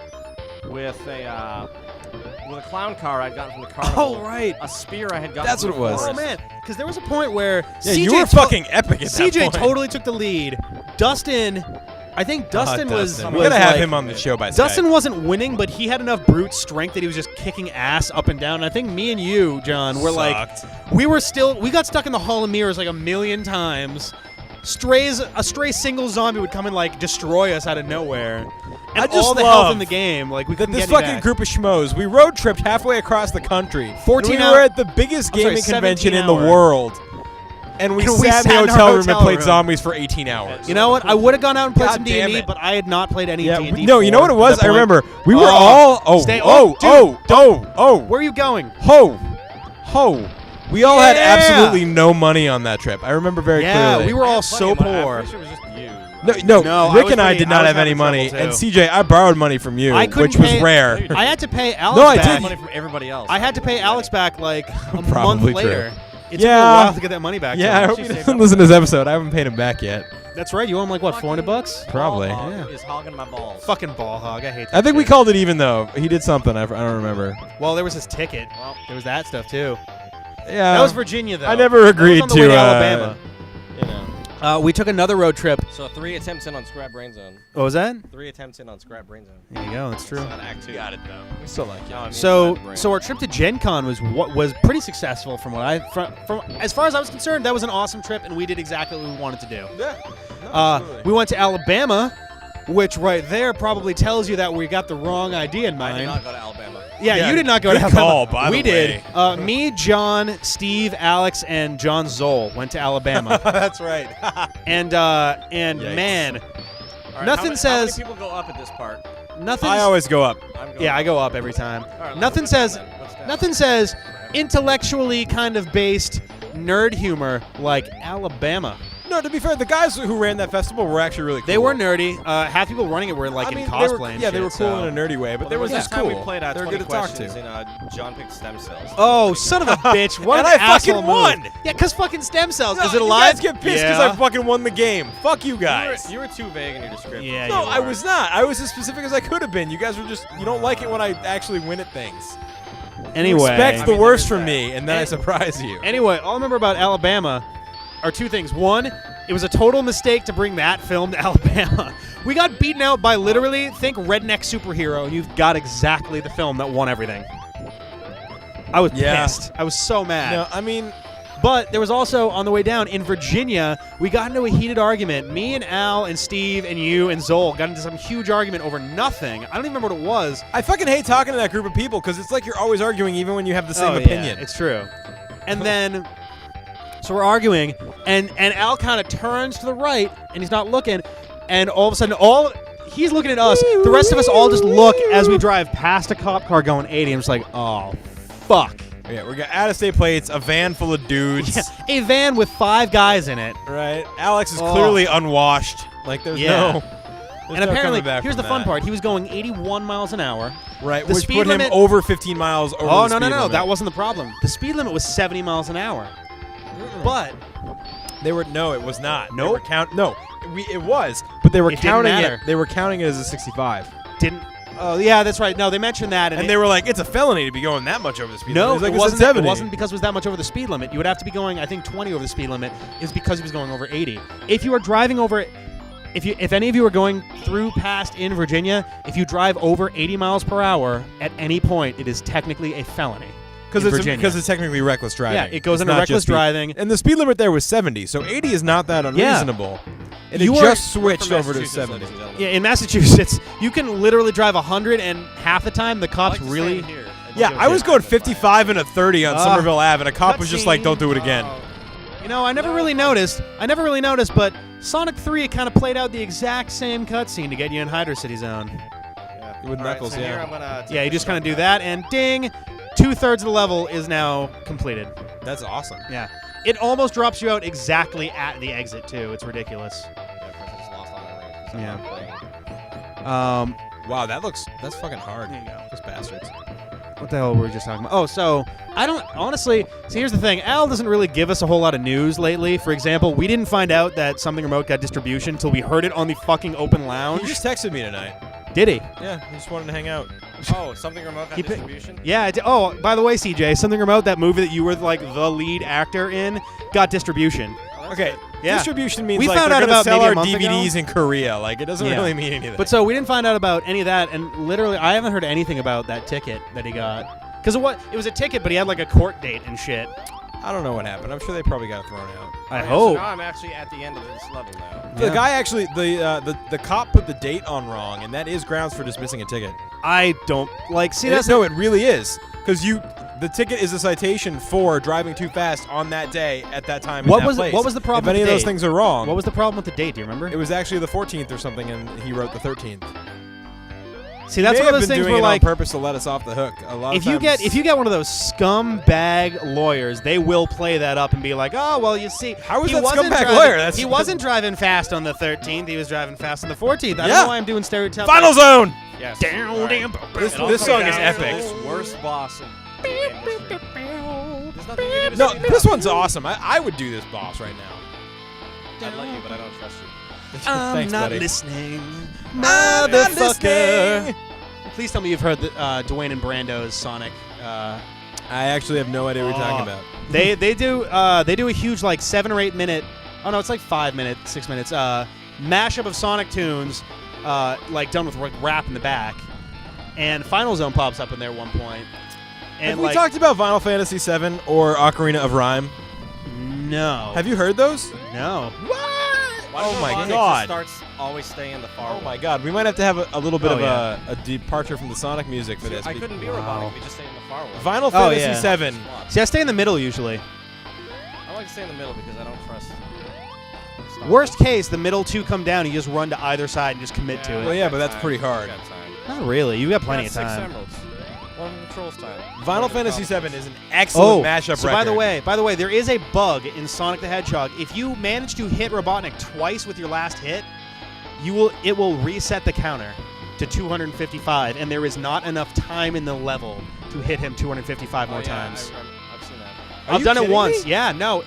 with a clown car I'd gotten from the carnival. Oh, right. A spear I had gotten. That's from what it was. the Oh, forest. man. Because there was a point where Yeah, CJ you were fucking epic at that CJ point. totally took the lead. Dustin, I think Dustin was. Dustin. was We gotta have like- him on the show by Dustin Skype. wasn't winning, but he had enough brute strength that he was just kicking ass up and down. And I think me and you, John, were Sucked. we got stuck in the Hall of Mirrors like 1,000,000 times. A stray single zombie would come and like destroy us out of nowhere. And I just all the health love in the game, like we That couldn't this get any fucking back. group of schmoes, we road tripped halfway across the country. 14 and we hour- were at the biggest I'm sorry, gaming 17 convention in the hour. world. And we And we sat in sat the in our hotel room and hotel played room. zombies for 18 hours. You know what? I would have gone out and played God some damn D&D, it. but I had not played any Yeah, D&D. no, you know what it was? I remember. We were all. Where are you going? We all had Yeah. absolutely no money on that trip. I remember very Yeah, clearly. we were I all had so plenty of money. I'm poor. pretty sure it was just you. No, I Rick was and I pretty- did I not was have any having money, trouble, and too. CJ, I borrowed money from you, I couldn't which was pay- rare. I had to pay Alex No, I back. didn't. Money from everybody else. I had to pay Alex back like a month Probably later. true. It took me a Yeah. while to get that money back. Yeah, I to hope him. he doesn't listen to this episode. I haven't paid him back yet. That's right. You owe him like what, $400? Probably. Ball hog Yeah. is hogging my balls. Fucking ball hog. I hate that. I think we shit. called it even though he did something. I don't remember. Well, there was his ticket. Well, There was that stuff too. Yeah, That was Virginia though. I never That agreed was on the way to, to Alabama. You know. We took another road trip. so 3 attempts in on Scrap Brain Zone. What was that? 3 attempts in on Scrap Brain Zone. There you go. That's true. Not Act 2. Got it though. We still like you. No, I mean, So, Scrap Brain. so our trip to Gen Con was pretty successful from what from as far as I was concerned. That was an awesome trip, and we did exactly what we wanted to do. Yeah. No, We went to Alabama, which right there probably tells you that we got the wrong idea in I did mind. not go to Alabama. Yeah, Yeah, you did not go to good Alabama. call, by we the did. way. Me, John, Steve, Alex, and John Zoll went to Alabama, That's right. and Yikes. man, All right, Nothing how says- many people go up at this part? nothing. I always go up. I'm going Yeah, up. I go up every time. All right, Nothing what's down says. then? What's down? Nothing says intellectually kind of based nerd humor like Alabama. No, to be fair, the guys who ran that festival were actually really cool. They were nerdy. Half people running it were like in they cosplay were, and yeah, shit. they were cool so. in a nerdy way, but Well, they were there was just that time cool. we played they were 20 good to talk questions to. in John picked stem cells. Oh, son of a bitch! What And an I asshole fucking move. won! Yeah, because fucking stem cells. No, Is it alive? You guys get pissed because I fucking won the game. Fuck you guys. You were too vague in your description. Yeah, No, you I were. was not. I was as specific as I could have been. You guys were just, you don't like it when I actually win at things. Anyway, You expect I the mean, worst there from is me, and then I surprise you. anyway, all I remember about Alabama are two things. One, It was a total mistake to bring that film to Alabama. We got beaten out by literally, think redneck superhero, and you've got exactly the film that won everything. I was pissed. I was so mad. No, I mean, but there was also, on the way down, in Virginia, we got into a heated argument. Me and Al and Steve and you and Zoel got into some huge argument over nothing. I don't even remember what it was. I fucking hate talking to that group of people because it's like you're always arguing even when you have the same opinion. Yeah, it's true. And then, so we're arguing, and Al kind of turns to the right, and he's not looking, and all of a sudden, he's looking at us. The rest of us all just look as we drive past a cop car going 80. I'm just like, oh, fuck. Yeah, we got out-of-state plates, a van full of dudes. Yeah, a van with 5 guys in it. Right. Alex is clearly unwashed. Like, there's no... And apparently, here's the fun part. He was going 81 miles an hour. Right, the which speed put him limit, over 15 miles over the speed limit. That wasn't the problem. The speed limit was 70 miles an hour. But... No, it was not. Nope. It was, but they were counting it. matter. They were counting it as a 65. Oh, yeah, that's right. No, they mentioned that. And they were like, it's a felony to be going that much over the speed limit. No, it wasn't because it was that much over the speed limit. You would have to be going, I think, 20 over the speed limit is because he was going over 80. If you are driving over... If any of you are going through past in Virginia, if you drive over 80 miles per hour at any point, it is technically a felony. Because it's technically reckless driving. Yeah, it goes into reckless driving. And the speed limit there was 70, so 80 is not that unreasonable. Yeah. And it just switched over to 70. Yeah, in Massachusetts, you can literally drive 100, and half the time the cops really... Yeah, I was going 55 and a 30 on Somerville Ave, and a cop was just like, don't do it again. You know, I never really noticed, but Sonic 3 kind of played out the exact same cutscene to get you in Hydro City Zone. Yeah. With Knuckles, yeah, you just kind of do that, and ding, 2/3 of the level is now completed. That's awesome. Yeah. It almost drops you out exactly at the exit, too. It's ridiculous. Yeah. Wow, that's fucking hard. There you go. Those bastards. What the hell were we just talking about? Oh, so I don't honestly. See, here's the thing. Al doesn't really give us a whole lot of news lately. For example, we didn't find out that Something Remote got distribution until we heard it on the fucking open lounge. He just texted me tonight. Did he? Yeah, he just wanted to hang out. Oh, Something Remote got distribution? Yeah. Oh, by the way, CJ, Something Remote, that movie that you were like the lead actor in, got distribution. Oh, okay. Good. Yeah. Distribution means we like found they're out gonna about sell maybe our a month DVDs ago. in Korea. Like, it doesn't really mean anything. But so we didn't find out about any of that, and literally, I haven't heard anything about that ticket that he got. Because it was a ticket, but he had like a court date and shit. I don't know what happened. I'm sure they probably got it thrown out. I hope. So now I'm actually at the end of this level now. The guy actually, the cop put the date on wrong, and that is grounds for dismissing a ticket. I don't like. See, No, it really is, because the ticket is a citation for driving too fast on that day at that time. What in that was the problem? If any with of the those date? things are wrong, What was the problem with the date? Do you remember? It was actually the 14th or something, and he wrote the 13th. See, that's one of those things where, like, on purpose to let us off the hook. A lot of times, if you get one of those scumbag lawyers, they will play that up and be like, "Oh, well, you see, how is he that wasn't scumbag driving, lawyer? He wasn't driving fast on the 13th. He was driving fast on the 14th. I don't know why I'm doing stereotypes. Final Zone. Yes. This song is epic. Worst boss in the industry. There's nothing you can do to No, speed it this up. one's awesome. I would do this boss right now. I'd let you, but I don't trust you. I'm Thanks, not buddy. listening, I'm not motherfucker. listening. Please tell me you've heard Dwayne and Brando's Sonic. I actually have no idea what you're talking about. They do a huge like 7 or 8 minute. Oh no, it's like 5 minutes, 6 minutes. Mashup of Sonic tunes, like done with like rap in the back, and Final Zone pops up in there at one point. And Have we talked about Final Fantasy VII or Ocarina of Rhyme? No. Have you heard those? No. Why Oh does my Sonic God. Starts always stay in the far Oh way? my God, we might have to have a little bit Oh, of yeah. a departure from the Sonic music for this. I couldn't be robotic if we just stayed in the far way. Final Oh, Fantasy yeah. VII. See, I stay in the middle usually. I like to stay in the middle because I don't trust. Worst case, the middle two come down. You just run to either side and just commit to it. Well, yeah, but that's pretty hard. I got time. Not really. You got plenty of Got 6 time. emeralds. 1 controls time. Final Fantasy VII is an excellent mashup so record. by the way, there is a bug in Sonic the Hedgehog. If you manage to hit Robotnik twice with your last hit, it will reset the counter to 255, and there is not enough time in the level to hit him 255 more times. I've seen that. Are I've you done it kidding once. me? Yeah, no.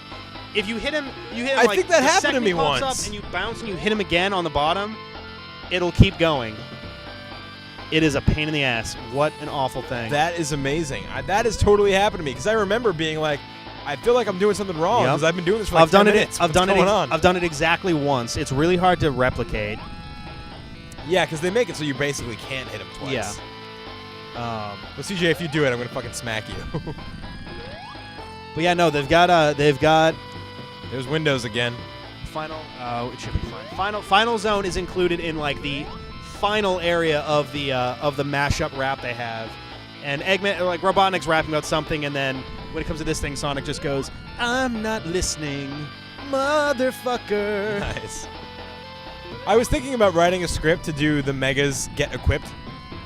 If you hit him, I like, think that the happened to second me he pops once. up and you bounce and you hit him again on the bottom, it'll keep going. It is a pain in the ass. What an awful thing. That is amazing. That has totally happened to me because I remember being like, I feel like I'm doing something wrong Yep. because I've been doing this for like 10 minutes. I've done it. On? I've done it exactly once. It's really hard to replicate. Yeah, because they make it so you basically can't hit him twice. Yeah. But CJ, if you do it, I'm gonna fucking smack you. But yeah, no, they've got There's Windows again. final. It should be fine. Final zone is included in like the final area of the mashup rap they have, and Eggman, like Robotnik's rapping about something, and then when it comes to this thing, Sonic just goes, "I'm not listening, motherfucker." Nice. I was thinking about writing a script to do the Megas get equipped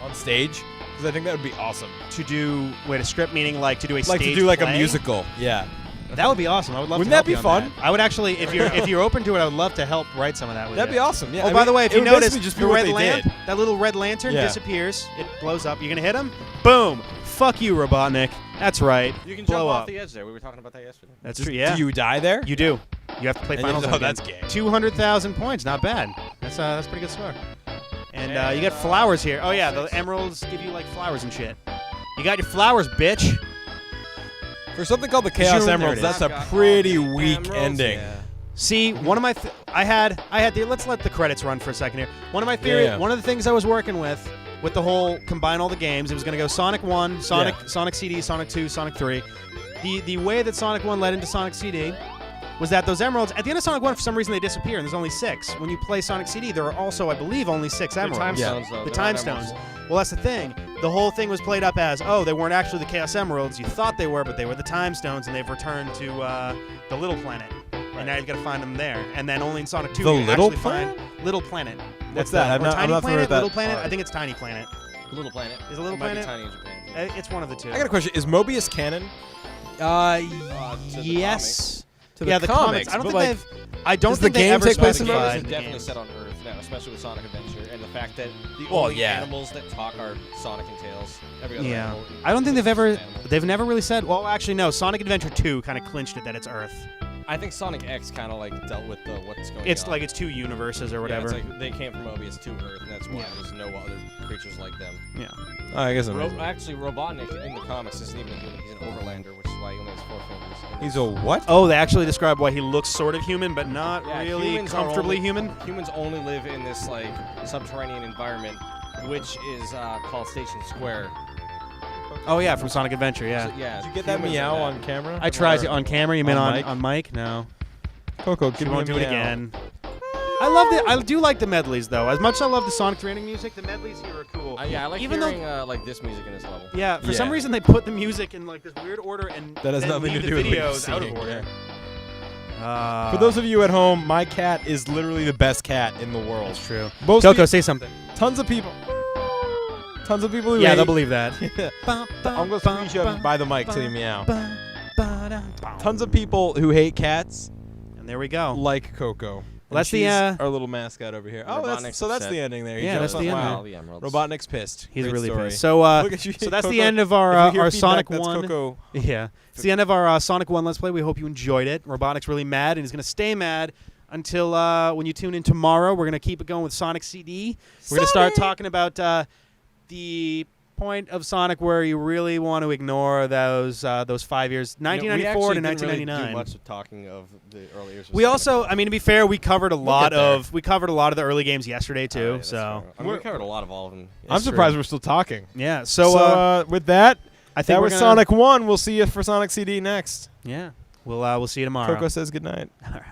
on stage because I think that would be awesome. To do a script meaning like to do a Like stage to do like play? a musical. Yeah. That would be awesome. I would love. Wouldn't to help that be you on fun? That. I would actually, if you're open to it, I would love to help write some of that with That'd you. be awesome. Yeah. Oh, I by mean, the way, if it you would notice, basically just be the what red they lamp, did. that little red lantern Yeah. disappears. It blows up. You're gonna hit him. Boom. Fuck you, Robotnik. That's right. You can blow jump up. off the edge there. We were talking about that yesterday. That's Just- true. Yeah. Do you die there? You do. You have to play And finals. oh, that's gay. 200,000 points. Not bad. That's a pretty good score. And you got flowers here. Oh yeah, the emeralds give you like flowers and shit. You got your flowers, bitch. For something called the Chaos There Emeralds, it is. that's a pretty weak ending. Yeah. See, one of my I had the let's let the credits run for a second here. One of my theories, Yeah. one of the things I was working with the whole combine all the games, it was going to go Sonic 1, Sonic CD, Sonic 2, Sonic 3. The way that Sonic 1 led into Sonic CD was that those emeralds at the end of Sonic 1 for some reason they disappear and there's only 6. When you play Sonic CD, there are also I believe only 6 They're emeralds. time Yeah. stones, though. The They're time not stones. emeralds. Well, that's the thing. The whole thing was played up as, oh, they weren't actually the Chaos Emeralds. You thought they were, but they were the time stones, and they've returned to the Little Planet. And now you've got to find them there. And then only in Sonic 2 The you can Little actually find Little Planet. What's that? I'm or not Tiny familiar Planet, with that. Little Planet. I think it's Tiny Planet. Little Planet. Is it Little It might Planet? be tiny in Japan. It's one of the two. I got a question. Is Mobius canon? To the Yes. To yeah, the the comics, I don't but think like, they've. I don't does the think they game ever take place in The Mobius? game specified is the definitely games. set on Earth now, especially with Sonic Adventure, and the fact that the Well, only yeah. animals that talk are Sonic and Tails. Every other Yeah. animal I don't think is they've ever. just an animal. They've never really said. Well, actually, no. Sonic Adventure 2 kind of clinched it that it's Earth. I think Sonic X kind of like dealt with the what's going on. It's like it's 2 universes or Yeah, whatever. it's like they came from Mobius to Earth, and that's why Yeah. there's no other creatures like them. yeah. Oh, I guess I'm Actually, Robotnik in the comics isn't even a human. He's an overlander, which is why he only has 4 fingers. And He's a what? Oh, they actually describe why he looks sort of human, but not Yeah, really humans are comfortably only- human. Humans only live in this like subterranean environment, which is called Station Square. Oh yeah, from Sonic Adventure. Yeah. So, yeah. Did you get that humans meow are on camera? I tried to on camera. You mean On on mic? on mic? No. Coco, She give me won't a do it meow. again. I do like the medleys though. As much as I love the Sonic 3 ending music, the medleys here are cool. Yeah, I like Even though- hearing like this music in this level. Yeah, for some Yeah. reason they put the music in like this weird order and That has then nothing to leave do the with what you're videos out of seeing, order. For those of you at home, my cat is literally the best cat in the world. That's true. Most Coco, say something. tons of people who Yeah, hate, they'll believe that. I'm gonna screenshot and buy the mic till you meow. Tons of people who hate cats And there we go. like Coco. And that's the, she's our little mascot over here. Oh, Robotnik's so that's upset. the ending there. He Yeah, jumps that's the on- ending. wow. All the emeralds. Robotnik's pissed. He's Great really story. pissed. So Look at you. so that's the Coco. end of If you our hear our feedback, Sonic that's 1. Coco. Yeah. It's the end of our Sonic 1 Let's Play. We hope you enjoyed it. Robotnik's really mad, and he's going to stay mad until when you tune in tomorrow. We're going to keep it going with Sonic CD. We're going to start talking about the point of Sonic where you really want to ignore those 5 years, 1994 to 1999. Really do much of talking of the early years. of We Sonic. also, I mean, to be fair, we covered a lot get there. of the early games yesterday Oh, too. yeah, that's So fair. I mean, we covered a lot of all of them. I'm It's surprised true. we're still talking. yeah. So, So with that, I think that we're was gonna, Sonic 1. We'll see you for Sonic CD next. Yeah. We'll see you tomorrow. Coco says goodnight. All right.